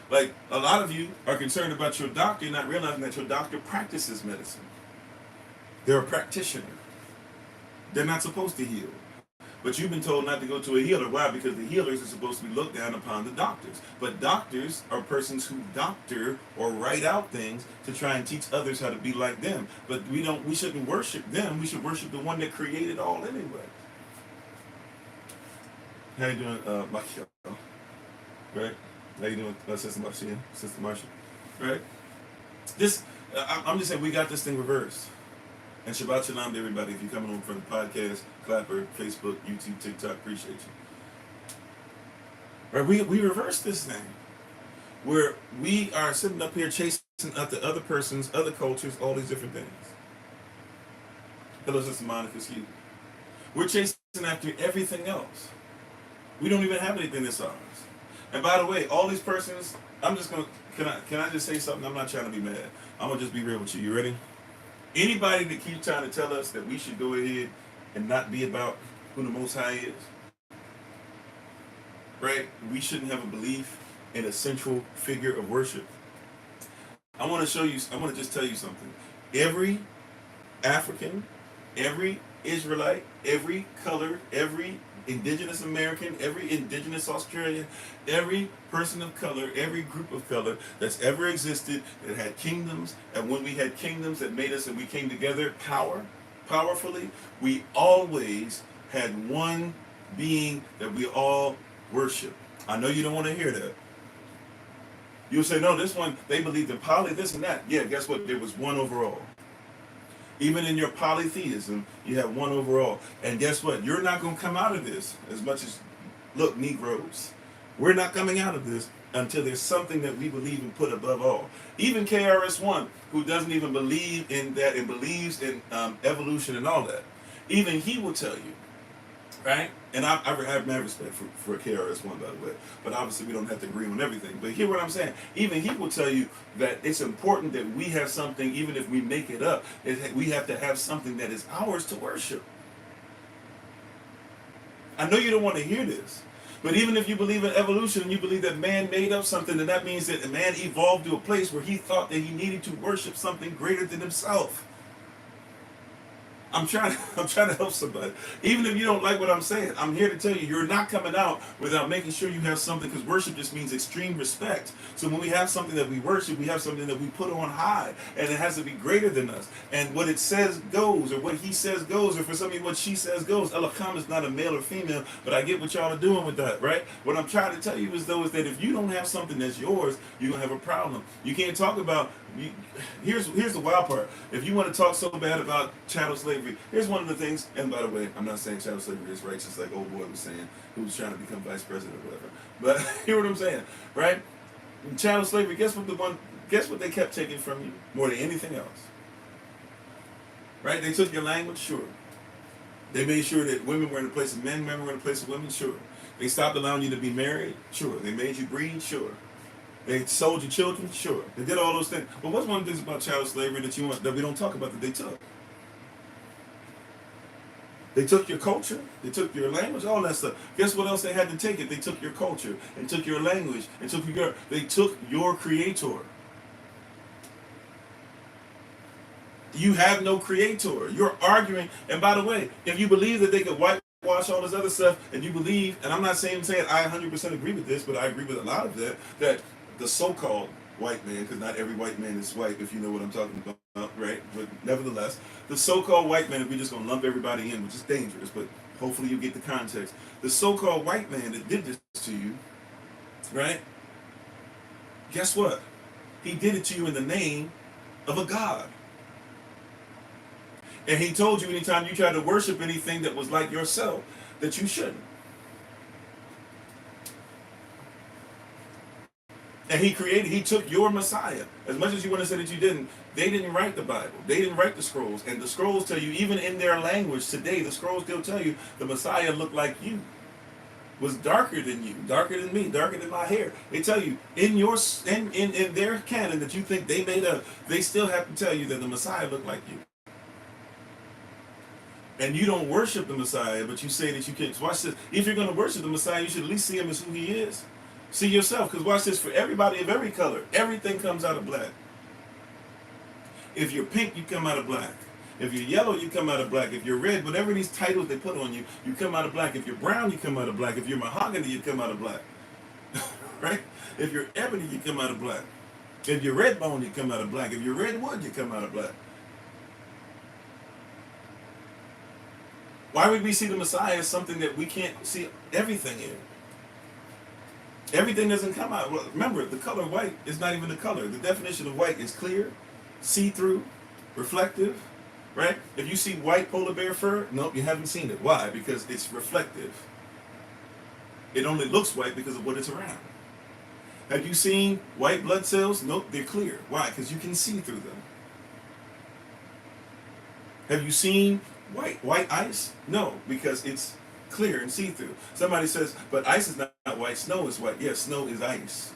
Like, a lot of you are concerned about your doctor, not realizing that your doctor practices medicine. They're a practitioner. They're not supposed to heal. But you've been told not to go to a healer. Why? Because the healers are supposed to be looked down upon the doctors. But doctors are persons who doctor or write out things to try and teach others how to be like them. But we shouldn't worship them. We should worship the one that created all anyway. How you doing, Makia? Right? How you doing, Sister Marcia? Sister Marcia? Right? I'm just saying we got this thing reversed. And Shabbat Shalom to everybody. If you're coming on from the podcast, Clapper, Facebook, YouTube, TikTok, appreciate you. Right? We reversed this thing. Where we are sitting up here chasing after other persons, other cultures, all these different things. Hello, Sister Monica, excuse me. We're chasing after everything else. We don't even have anything that's ours. And by the way, all these persons, I'm just going to, can I just say something? I'm not trying to be mad. I'm going to just be real with you. You ready? Anybody that keeps trying to tell us that we should go ahead and not be about who the Most High is, right? We shouldn't have a belief in a central figure of worship. I want to just tell you something. Every African, every Israelite, every color, every indigenous American, every indigenous Australian, every person of color, every group of color that's ever existed that had kingdoms, and when we had kingdoms that made us and we came together powerfully, we always had one being that we all worship. I know you don't want to hear that. You'll say, no, this one, they believed in poly, this and that. Yeah, guess what? There was one overall. Even in your polytheism, you have one overall. And guess what? You're not going to come out of this as much as, look, Negroes. We're not coming out of this until there's something that we believe and put above all. Even KRS-One, who doesn't even believe in that and believes in evolution and all that, even he will tell you, right? And I have mad respect for KRS-One, by the way. But obviously we don't have to agree on everything. But hear what I'm saying. Even he will tell you that it's important that we have something, even if we make it up, we have to have something that is ours to worship. I know you don't want to hear this. But even if you believe in evolution and you believe that man made up something, then that means that man evolved to a place where he thought that he needed to worship something greater than himself. I'm trying to help somebody. Even if you don't like what I'm saying, I'm here to tell you, you're not coming out without making sure you have something, because worship just means extreme respect. So when we have something that we worship, we have something that we put on high, and it has to be greater than us. And what it says goes, or what he says goes, or for some of you, what she says goes. Elakam is not a male or female, but I get what y'all are doing with that, right? What I'm trying to tell you is that if you don't have something that's yours, you're going to have a problem. You can't talk about... Here's the wild part. If you want to talk so bad about chattel slavery, here's one of the things, and by the way, I'm not saying chattel slavery is righteous like old boy was saying, who was trying to become vice president or whatever. But hear what I'm saying, right? Chattel slavery, guess what they kept taking from you more than anything else? Right? They took your language, sure. They made sure that women were in the place of men, men were in the place of women, sure. They stopped allowing you to be married, sure. They made you breed, sure. They sold your children, sure. They did all those things. But what's one of the things about child slavery that we don't talk about that they took? They took your culture, they took your language, all that stuff. Guess what else they had to take it? They took your culture and took your language and they took your creator. You have no creator. You're arguing. And by the way, if you believe that they could whitewash all this other stuff, and you believe, and I'm not saying I 100% agree with this, but I agree with a lot of that the so-called white man, because not every white man is white, if you know what I'm talking about, right? But nevertheless, the so-called white man, if we're just going to lump everybody in, which is dangerous, but hopefully you get the context. The so-called white man that did this to you, right? Guess what? He did it to you in the name of a God. And he told you anytime you tried to worship anything that was like yourself, that you shouldn't. And he took your Messiah. As much as you want to say that you didn't, they didn't write the Bible. They didn't write the scrolls. And the scrolls tell you, even in their language today, the scrolls still tell you the Messiah looked like you. Was darker than you, darker than me, darker than my hair. They tell you, in their canon that you think they made up, they still have to tell you that the Messiah looked like you. And you don't worship the Messiah, but you say that you can't. Watch this. If you're going to worship the Messiah, you should at least see him as who he is. See yourself, because watch this, for everybody of every color, everything comes out of black. If you're pink, you come out of black. If you're yellow, you come out of black. If you're red, whatever these titles they put on you, you come out of black. If you're brown, you come out of black. If you're mahogany, you come out of black. Right? If you're ebony, you come out of black. If you're red bone, you come out of black. If you're redwood, you come out of black. Why would we see the Messiah as something that we can't see everything in? Everything doesn't come out. Well, remember, the color white is not even the color. The definition of white is clear, see-through, reflective, right? If you see white polar bear fur, nope, you haven't seen it. Why? Because it's reflective. It only looks white because of what it's around. Have you seen white blood cells? Nope, they're clear. Why? Because you can see through them. Have you seen white ice? No, because it's clear and see-through. Somebody says, but ice is not white, snow is white. Yes, snow is ice.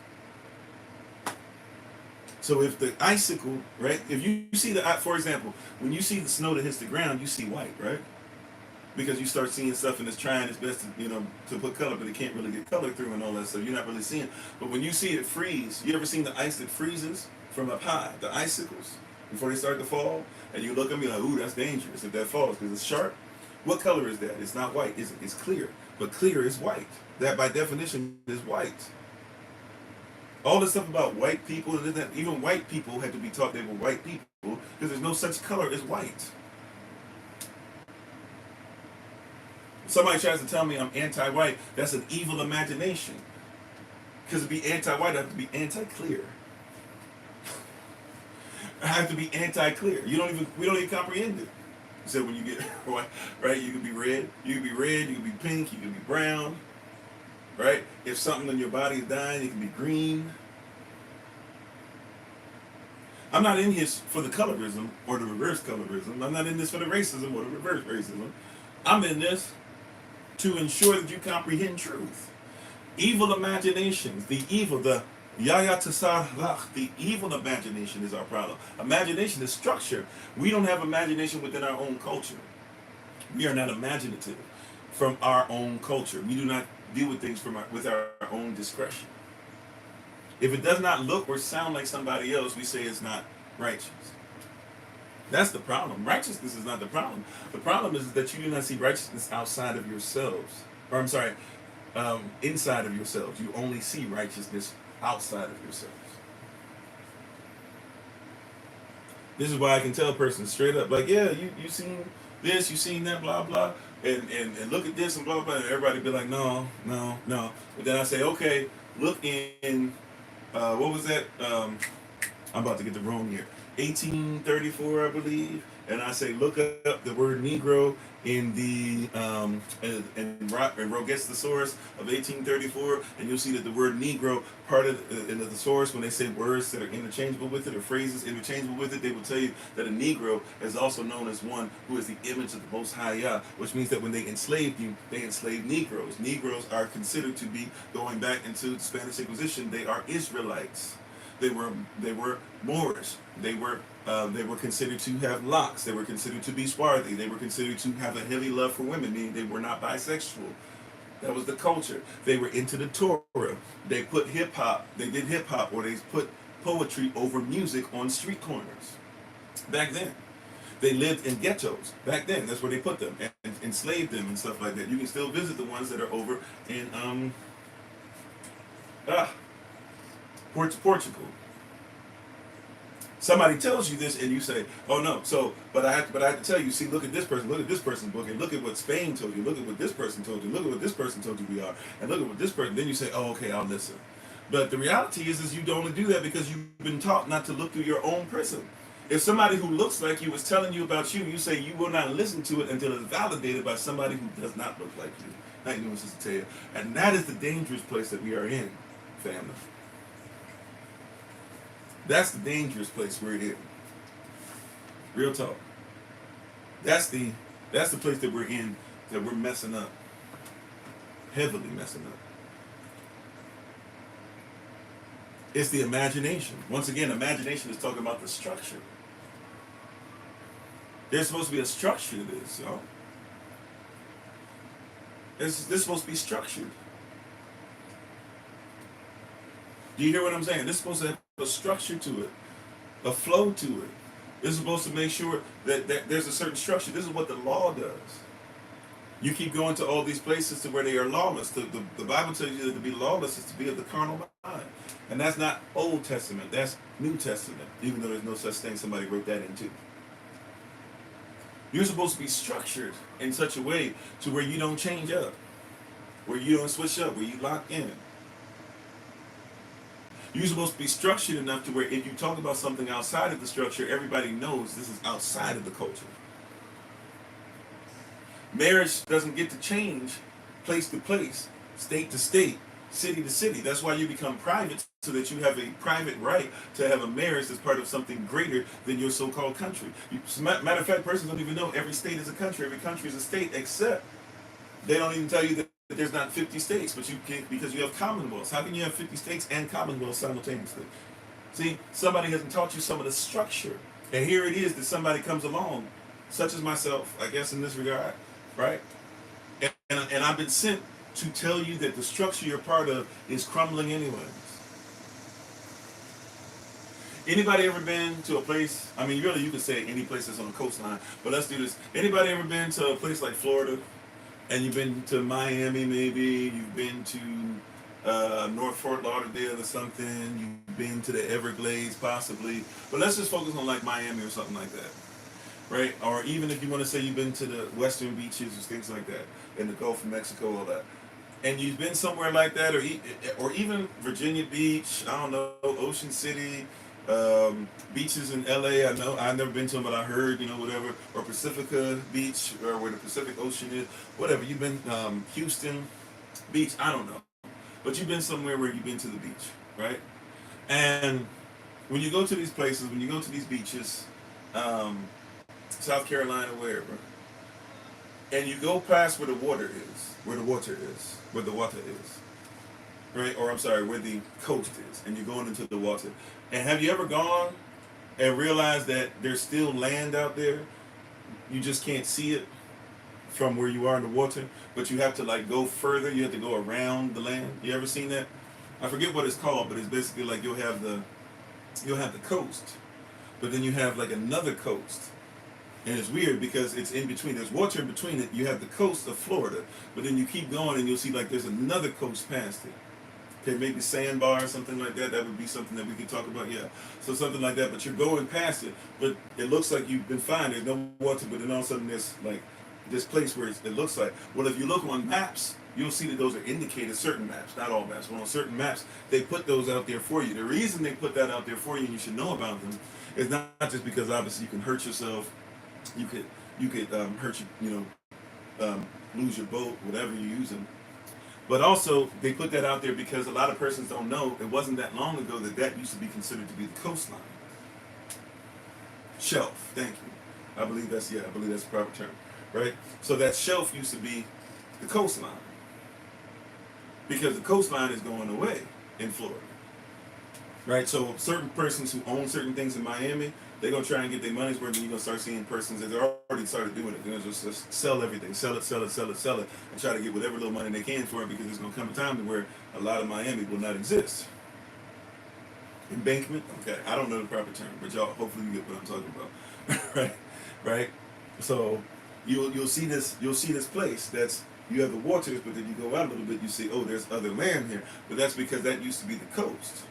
So if the icicle, right, if you see for example, when you see the snow that hits the ground, you see white, right? Because you start seeing stuff and it's trying its best to put color, but it can't really get color through and all that stuff. You're not really seeing. But when you see it freeze, you ever seen the ice that freezes from up high, the icicles, before they start to fall? And you look at me like, ooh, that's dangerous if that falls because it's sharp. What color is that? It's not white. It's clear. But clear is white. That by definition is white. All this stuff about white people, and that even white people had to be taught they were white people because there's no such color as white. Somebody tries to tell me I'm anti-white, that's an evil imagination. Because to be anti-white, I have to be anti-clear. I have to be anti-clear. We don't even comprehend it. So when you get white, right, you can be red, you can be pink, you can be brown. right? If something in your body is dying, it can be green. I'm not in this for the colorism or the reverse colorism. I'm not in this for the racism or the reverse racism. I'm in this to ensure that you comprehend truth. Evil imaginations, the evil, the Yaya Tasarach, the evil imagination is our problem. Imagination is structure. We don't have imagination within our own culture. We are not imaginative from our own culture. We do not deal with things with our own discretion. If it does not look or sound like somebody else, we say it's not righteous. That's the problem. Righteousness is not the problem. The problem is that you do not see righteousness outside of yourselves. Or I'm sorry, inside of yourselves. You only see righteousness outside of yourselves. This is why I can tell a person straight up, like, yeah, you seen this, you seen that, blah, blah, and look at this and blah, blah, and everybody be like, no, no, no. But then I say, okay, look in, what was that? I'm about to get the wrong year. 1834, I believe. And I say, look up the word Negro in the and gets the source of 1834, and you'll see that the word Negro, part of in the source, when they say words that are interchangeable with it or phrases interchangeable with it, they will tell you that a Negro is also known as one who is the image of the Most High Yah, which means that when they enslaved you, they enslaved Negroes. Negroes are considered to be, going back into the Spanish Inquisition, they are Israelites. They were Moorish. They were considered to have locks. They were considered to be swarthy. They were considered to have a heavy love for women, meaning they were not bisexual. That was the culture. They were into the Torah. They put hip hop. They did hip hop, or they put poetry over music on street corners. Back then, they lived in ghettos. Back then, that's where they put them and enslaved them and stuff like that. You can still visit the ones that are over in Portugal. Somebody tells you this and you say, oh no, so but I have to tell you, see, look at this person, look at this person's book, and look at what Spain told you, look at what this person told you, look at what this person told you we are, and look at what this person, then you say, oh okay, I'll listen. But the reality is you don't do that because you've been taught not to look through your own prism. If somebody who looks like you is telling you about you, you say you will not listen to it until it's validated by somebody who does not look like you. Not even Sister Taya. And that is the dangerous place that we are in, family. That's the dangerous place we're in. Real talk. That's the place that we're in, that we're messing up. Heavily messing up. It's the imagination. Once again, imagination is talking about the structure. There's supposed to be a structure to this, y'all. This is supposed to be structured. Do you hear what I'm saying? This is supposed to have a structure to it, a flow to it. This is supposed to make sure that there's a certain structure. This is what the law does. You keep going to all these places to where they are lawless. The Bible tells you that to be lawless is to be of the carnal mind. And that's not Old Testament, that's New Testament, even though there's no such thing, somebody wrote that in too. You're supposed to be structured in such a way to where you don't change up, where you don't switch up, where you lock in. You're supposed to be structured enough to where if you talk about something outside of the structure, everybody knows this is outside of the culture. Marriage doesn't get to change place to place, state to state, city to city. That's why you become private, so that you have a private right to have a marriage that's part of something greater than your so-called country. Matter of fact, persons don't even know every state is a country, every country is a state, except they don't even tell you that there's not 50 states, but you can't, because you have commonwealths. How can you have 50 states and commonwealths simultaneously? See, somebody hasn't taught you some of the structure. And here it is that somebody comes along, such as myself, I guess in this regard, right? And I've been sent to tell you that the structure you're part of is crumbling anyways. Anybody ever been to a place, I mean, really you could say any place that's on the coastline, but let's do this. Anybody ever been to a place like Florida? And you've been to Miami maybe, you've been to North Fort Lauderdale or something, you've been to the Everglades possibly, but let's just focus on like Miami or something like that, right? Or even if you want to say you've been to the western beaches or things like that, in the Gulf of Mexico, all that. And you've been somewhere like that, or even Virginia Beach, I don't know, Ocean City, beaches in LA, I know, I've never been to them, but I heard, whatever, or Pacifica Beach, or where the Pacific Ocean is, whatever, you've been, Houston Beach, I don't know. but you've been somewhere where you've been to the beach, right? And when you go to these places, when you go to these beaches, South Carolina, wherever, and you go past where the water is, right? Or I'm sorry, where the coast is, and you're going into the water. And have you ever gone and realized that there's still land out there? You just can't see it from where you are in the water, but you have to like go further. You have to go around the land. You ever seen that? I forget what it's called, but it's basically like you'll have the coast, but then you have like another coast. And it's weird because it's in between. There's water in between it. You have the coast of Florida, but then you keep going and you'll see like there's another coast past it. Okay, maybe sandbar or something like that. That would be something that we could talk about. Yeah, so something like that. But you're going past it, but it looks like you've been fine. There's no water, but then all of a sudden there's like this place where it looks like. Well, if you look on maps, you'll see that those are indicated. Certain maps, not all maps, but on certain maps, they put those out there for you. The reason they put that out there for you, and you should know about them, is not just because obviously you can hurt yourself. You could hurt lose your boat, whatever you're using. But also, they put that out there because a lot of persons don't know it wasn't that long ago that used to be considered to be the coastline. Shelf, thank you. I believe that's the proper term, right? So that shelf used to be the coastline because the coastline is going away in Florida, right? So certain persons who own certain things in Miami, they're going to try and get their money's worth, and you're going to start seeing persons that they're already started doing it. They're going to just sell everything, sell it, and try to get whatever little money they can for it because there's going to come a time to where a lot of Miami will not exist. Embankment? Okay, I don't know the proper term, but y'all, hopefully you get what I'm talking about. right? So you'll see this place that's, you have the waters, but then you go out a little bit, you see, oh, there's other land here. But that's because that used to be the coast.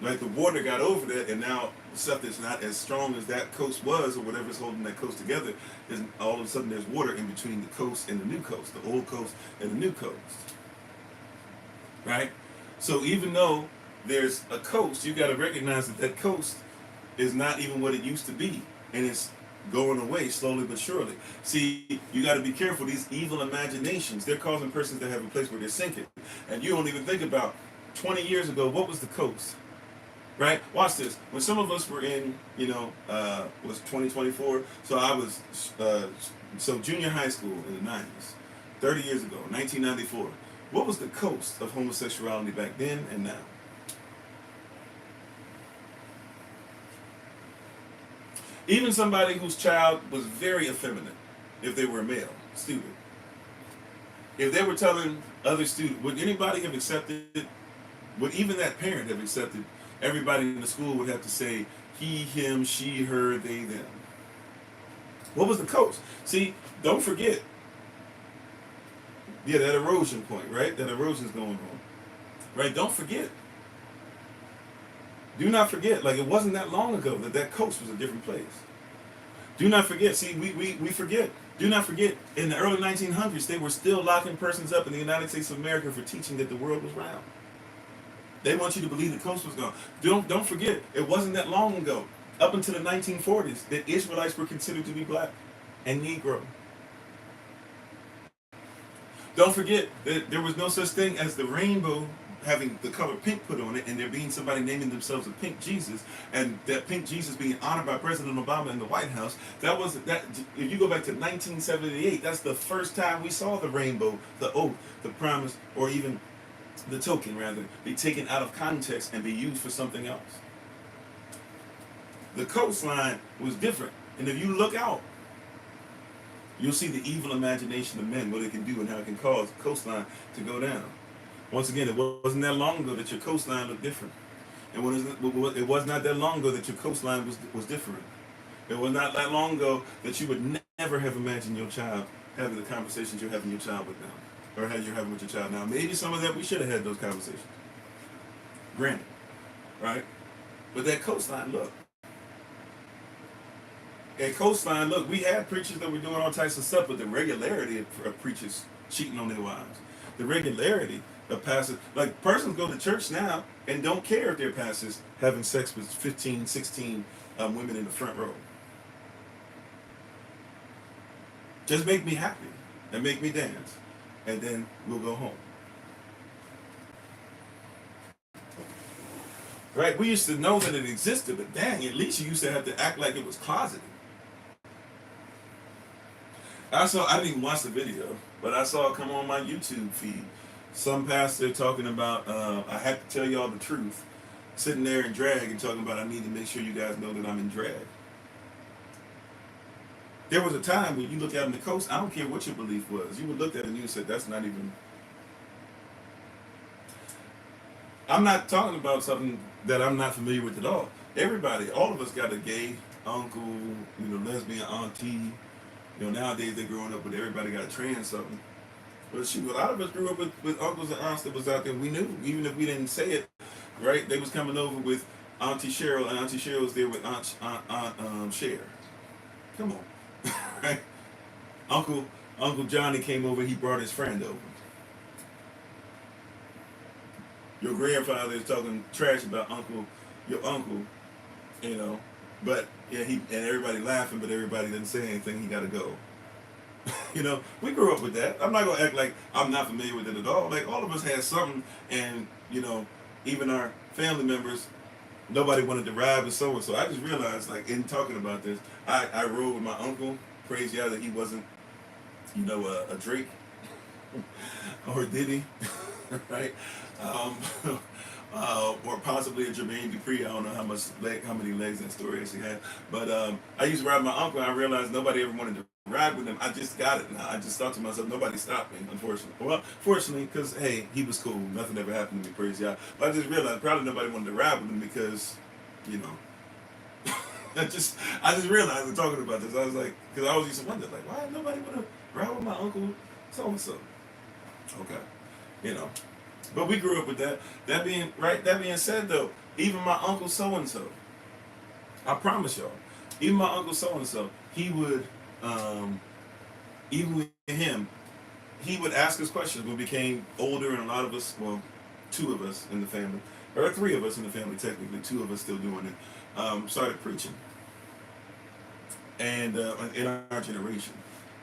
Like the water got over there, and now stuff that's not as strong as that coast was, or whatever's holding that coast together, is all of a sudden there's water in between the coast and the new coast, the old coast and the new coast. Right? So even though there's a coast, you got to recognize that coast is not even what it used to be, and it's going away slowly but surely. See, you got to be careful. These evil imaginations, they're causing persons to have a place where they're sinking, and you don't even think about 20 years ago, what was the coast? Right? Watch this. When some of us were in, was 2024, so I was, junior high school in the 90s, 30 years ago, 1994. What was the coast of homosexuality back then and now? Even somebody whose child was very effeminate, if they were a male student, if they were telling other students, would anybody have accepted, would even that parent have accepted? Everybody in the school would have to say he, him, she, her, they, them. What was the coast? See, don't forget. Yeah, that erosion point, right? That erosion's going on. Right? Don't forget. Do not forget. Like, it wasn't that long ago that coast was a different place. Do not forget. See, we forget. Do not forget, in the early 1900s, they were still locking persons up in the United States of America for teaching that the world was round. They want you to believe the coast was gone. Don't forget, it wasn't that long ago, up until the 1940s, that Israelites were considered to be black and Negro. Don't forget that there was no such thing as the rainbow having the color pink put on it, and there being somebody naming themselves a Pink Jesus, and that Pink Jesus being honored by President Obama in the White House. If you go back to 1978, that's the first time we saw the rainbow, the oath, the promise, or even the token, rather, be taken out of context and be used for something else. The coastline was different. And if you look out, you'll see the evil imagination of men, what it can do and how it can cause the coastline to go down. Once again, it wasn't that long ago that your coastline looked different. It was not that long ago that your coastline was different. It was not that long ago that you would never have imagined your child having the conversations you're having your child with now, or how you're having with your child now. Maybe some of that we should have had those conversations. Granted, right? But that coastline, look. At coastline, look, we had preachers that were doing all types of stuff, but the regularity of preachers cheating on their wives, the regularity of pastors, like persons go to church now and don't care if their pastors having sex with 15, 16 women in the front row. Just make me happy and make me dance, and then we'll go home. Right? We used to know that it existed, but dang, at least you used to have to act like it was closeted. I didn't even watch the video, but I saw it come on my YouTube feed. Some pastor talking about, I have to tell y'all the truth, sitting there in drag and talking about, I need to make sure you guys know that I'm in drag. There was a time when you look out on the coast, I don't care what your belief was, you would look at it and you said, that's not even... I'm not talking about something that I'm not familiar with at all. Everybody, all of us got a gay uncle, lesbian auntie. Nowadays they're growing up with everybody got a trans something. But shoot, a lot of us grew up with uncles and aunts that was out there. We knew, even if we didn't say it, right? They was coming over with Auntie Cheryl, and Auntie Cheryl was there with Aunt Cher. Come on, right? Uncle Johnny came over. He brought his friend over. Your grandfather is talking trash about your uncle, but yeah, and everybody laughing, but everybody doesn't say anything. He got to go. We grew up with that. I'm not gonna act like I'm not familiar with it at all. Like, all of us had something, and even our family members, nobody wanted to ride with so and so. I just realized, like, in talking about this, I rode with my uncle. Praise y'all that he wasn't, a Drake or Diddy, right? Or possibly a Jermaine Dupri. I don't know how many legs that story actually had. But I used to ride with my uncle, and I realized nobody ever wanted to ride with him. I just got it now. I just thought to myself, nobody stopped me, unfortunately. Well, fortunately, because, hey, he was cool. Nothing ever happened to me, praise y'all. But I just realized probably nobody wanted to ride with him because, I just realized in talking about this, I was like, because I always used to wonder, like, why nobody want to ride with my uncle so-and-so? Okay. But we grew up with that. That being said, though, even my uncle so-and-so, I promise y'all, even my uncle so-and-so, he would, even with him, he would ask us questions. We became older, and a lot of us, well, 2 of us in the family, or 3 of us in the family, technically, 2 of us still doing it, started preaching. And in our generation.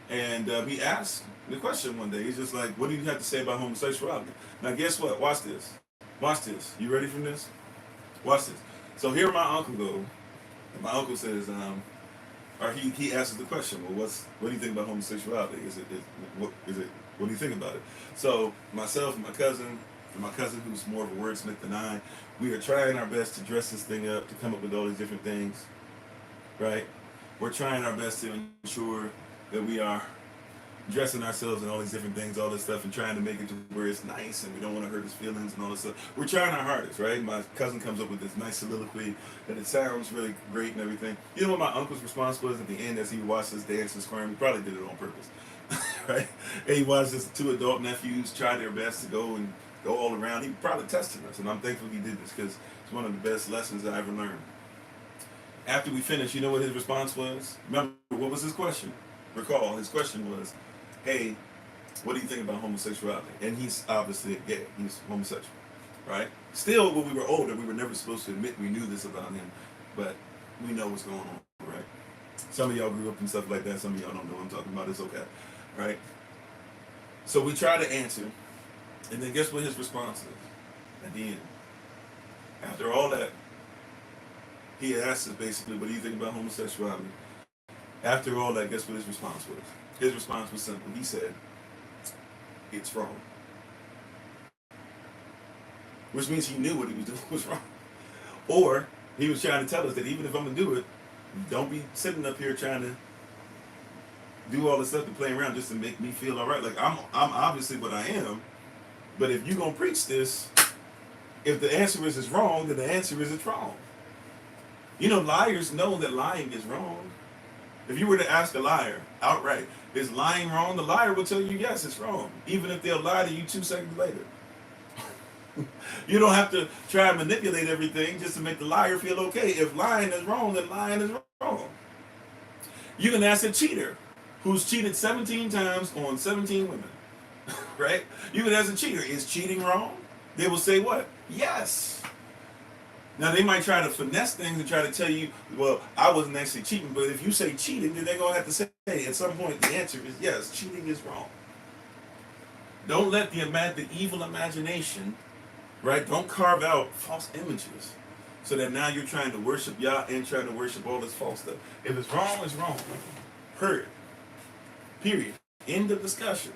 And he asked the question one day. He's just like, what do you have to say about homosexuality? Now, guess what? Watch this. Watch this. You ready for this? Watch this. So here my uncle go. And my uncle says, or he asks the question, well, what do you think about homosexuality? What do you think about it? So myself and my cousin who's more of a wordsmith than I, we are trying our best to dress this thing up, to come up with all these different things, right? We're trying our best to ensure that we are dressing ourselves in all these different things, all this stuff, and trying to make it to where it's nice and we don't want to hurt his feelings and all this stuff. We're trying our hardest, right? My cousin comes up with this nice soliloquy and it sounds really great and everything. You know what my uncle's response was at the end as he watched us dance and squirm? He probably did it on purpose, right? And he watched his 2 adult nephews try their best to go all around. He probably tested us, and I'm thankful he did this because it's one of the best lessons I ever learned. After we finished, you know what his response was? Remember, what was his question? Recall, his question was, hey, what do you think about homosexuality? And he's obviously gay. He's homosexual, right? Still, when we were older, we were never supposed to admit we knew this about him, but we know what's going on, right? Some of y'all grew up and stuff like that. Some of y'all don't know what I'm talking about. It's okay, right? So we try to answer, and then guess what his response is at the end? After all that, he asked us basically, what do you think about homosexuality? After all that, guess what his response was? His response was simple. He said, it's wrong. Which means he knew what he was doing was wrong. Or he was trying to tell us that even if I'm going to do it, don't be sitting up here trying to do all this stuff to play around just to make me feel all right. Like, I'm obviously what I am, but if you're going to preach this, if the answer is it's wrong, then the answer is it's wrong. Liars know that lying is wrong. If you were to ask a liar outright, is lying wrong? The liar will tell you, yes, it's wrong, even if they'll lie to you 2 seconds later. You don't have to try and manipulate everything just to make the liar feel okay. If lying is wrong, then lying is wrong. You can ask a cheater who's cheated 17 times on 17 women, right? You can ask a cheater, is cheating wrong? They will say what? Yes. Now, they might try to finesse things and try to tell you, well, I wasn't actually cheating, but if you say cheating, then they're going to have to say, hey, at some point, the answer is yes, cheating is wrong. Don't let the evil imagination, right, don't carve out false images So that now you're trying to worship Yah and trying to worship all this false stuff. If it's wrong, it's wrong. Heard. Period. End of discussion.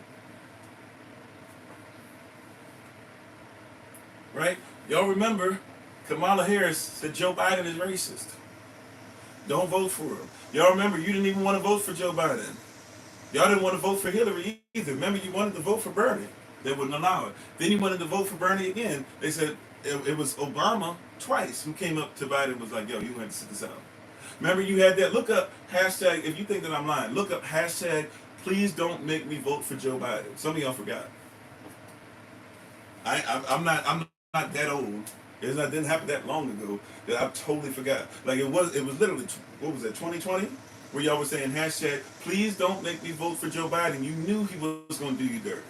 Right? Y'all remember Kamala Harris said Joe Biden is racist. Don't vote for him. Y'all remember you didn't even want to vote for Joe Biden. Y'all didn't want to vote for Hillary either. Remember you wanted to vote for Bernie. They wouldn't allow it. Then you wanted to vote for Bernie again. They said it was Obama twice who came up to Biden and was like, yo, you have to sit this out. Remember you had that, look up hashtag, if you think that I'm lying, look up hashtag, please don't make me vote for Joe Biden. Some of y'all forgot. I'm not that old. It didn't happen that long ago that I totally forgot. Like it was literally, what was that, 2020? Where y'all were saying hashtag, please don't make me vote for Joe Biden. You knew he was going to do you dirty.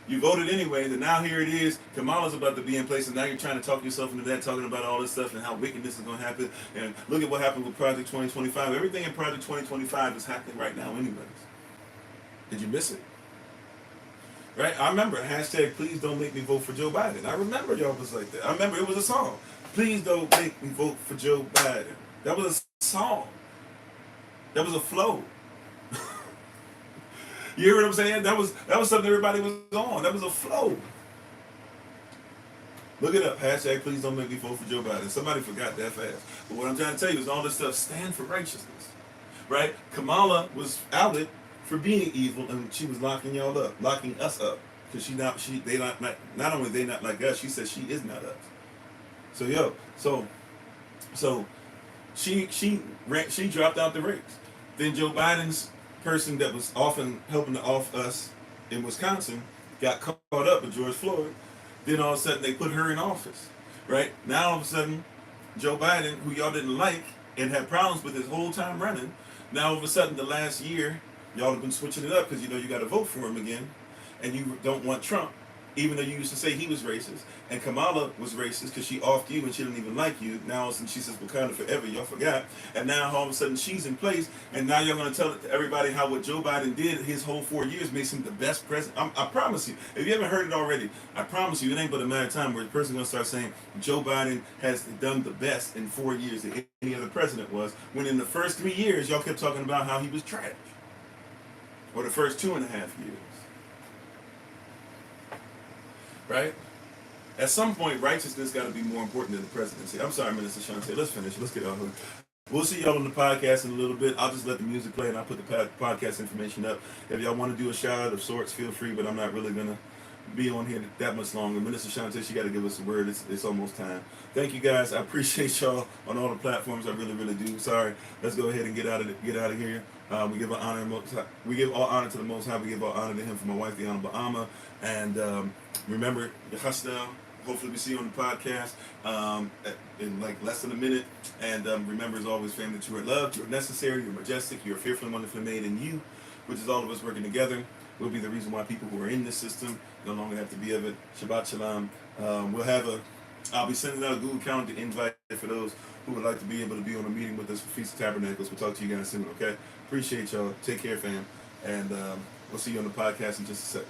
You voted anyway, and now here it is. Kamala's about to be in place, and now you're trying to talk yourself into that, talking about all this stuff and how wickedness is going to happen. And look at what happened with Project 2025. Everything in Project 2025 is happening right now anyways. Did you miss it? Right? I remember hashtag, please don't make me vote for Joe Biden. I remember y'all was like that. I remember it was a song. Please don't make me vote for Joe Biden. That was a song. That was a flow. You hear what I'm saying? That was something everybody was on. That was a flow. Look it up. Hashtag, please don't make me vote for Joe Biden. Somebody forgot that fast. But what I'm trying to tell you is all this stuff stand for righteousness. Right? Kamala was outed for being evil, and she was locking y'all up, locking us up. Because not only they not like us, she said she is not us. So she dropped out the race. Then Joe Biden's person that was often helping to off us in Wisconsin got caught up with George Floyd. Then all of a sudden they put her in office. Right? Now all of a sudden, Joe Biden, who y'all didn't like and had problems with his whole time running, now all of a sudden the last year, y'all have been switching it up because you know you got to vote for him again, and you don't want Trump, even though you used to say he was racist. And Kamala was racist because she offed you and she didn't even like you. Now all of a sudden she says Wakanda forever, y'all forgot. And now all of a sudden she's in place, and now you're going to tell everybody how what Joe Biden did his whole 4 years makes him the best president. I promise you, if you haven't heard it already, I promise you it ain't but a matter of time where the person's going to start saying Joe Biden has done the best in 4 years that any other president was, when in the first 3 years y'all kept talking about how he was trash. Or the first 2.5 years. Right? At some point, righteousness got to be more important than the presidency. I'm sorry, Minister Shante. Let's finish. Let's get out here. We'll see y'all on the podcast in a little bit. I'll just let the music play and I'll put the podcast information up. If y'all want to do a shout out of sorts, feel free, but I'm not really going to be on here that much longer. Minister Shante, she got to give us a word. It's almost time. Thank you guys. I appreciate y'all on all the platforms. I really, really do. Sorry. Let's go ahead and get out of here. We give all honor to the Most High. We give all honor to Him for my wife, the Honorable Amma. And remember, Yechastel. Hopefully we see you on the podcast in like less than a minute. And remember, as always, family, that you are loved, you are necessary, you're majestic, you're fearfully and wonderfully made, in you, which is all of us working together, will be the reason why people who are in this system no longer have to be of it. Shabbat Shalom. I'll be sending out a Google Calendar invite for those who would like to be able to be on a meeting with us for Feast of Tabernacles. We'll talk to you guys soon, okay? Appreciate y'all. Take care, fam. And we'll see you on the podcast in just a sec.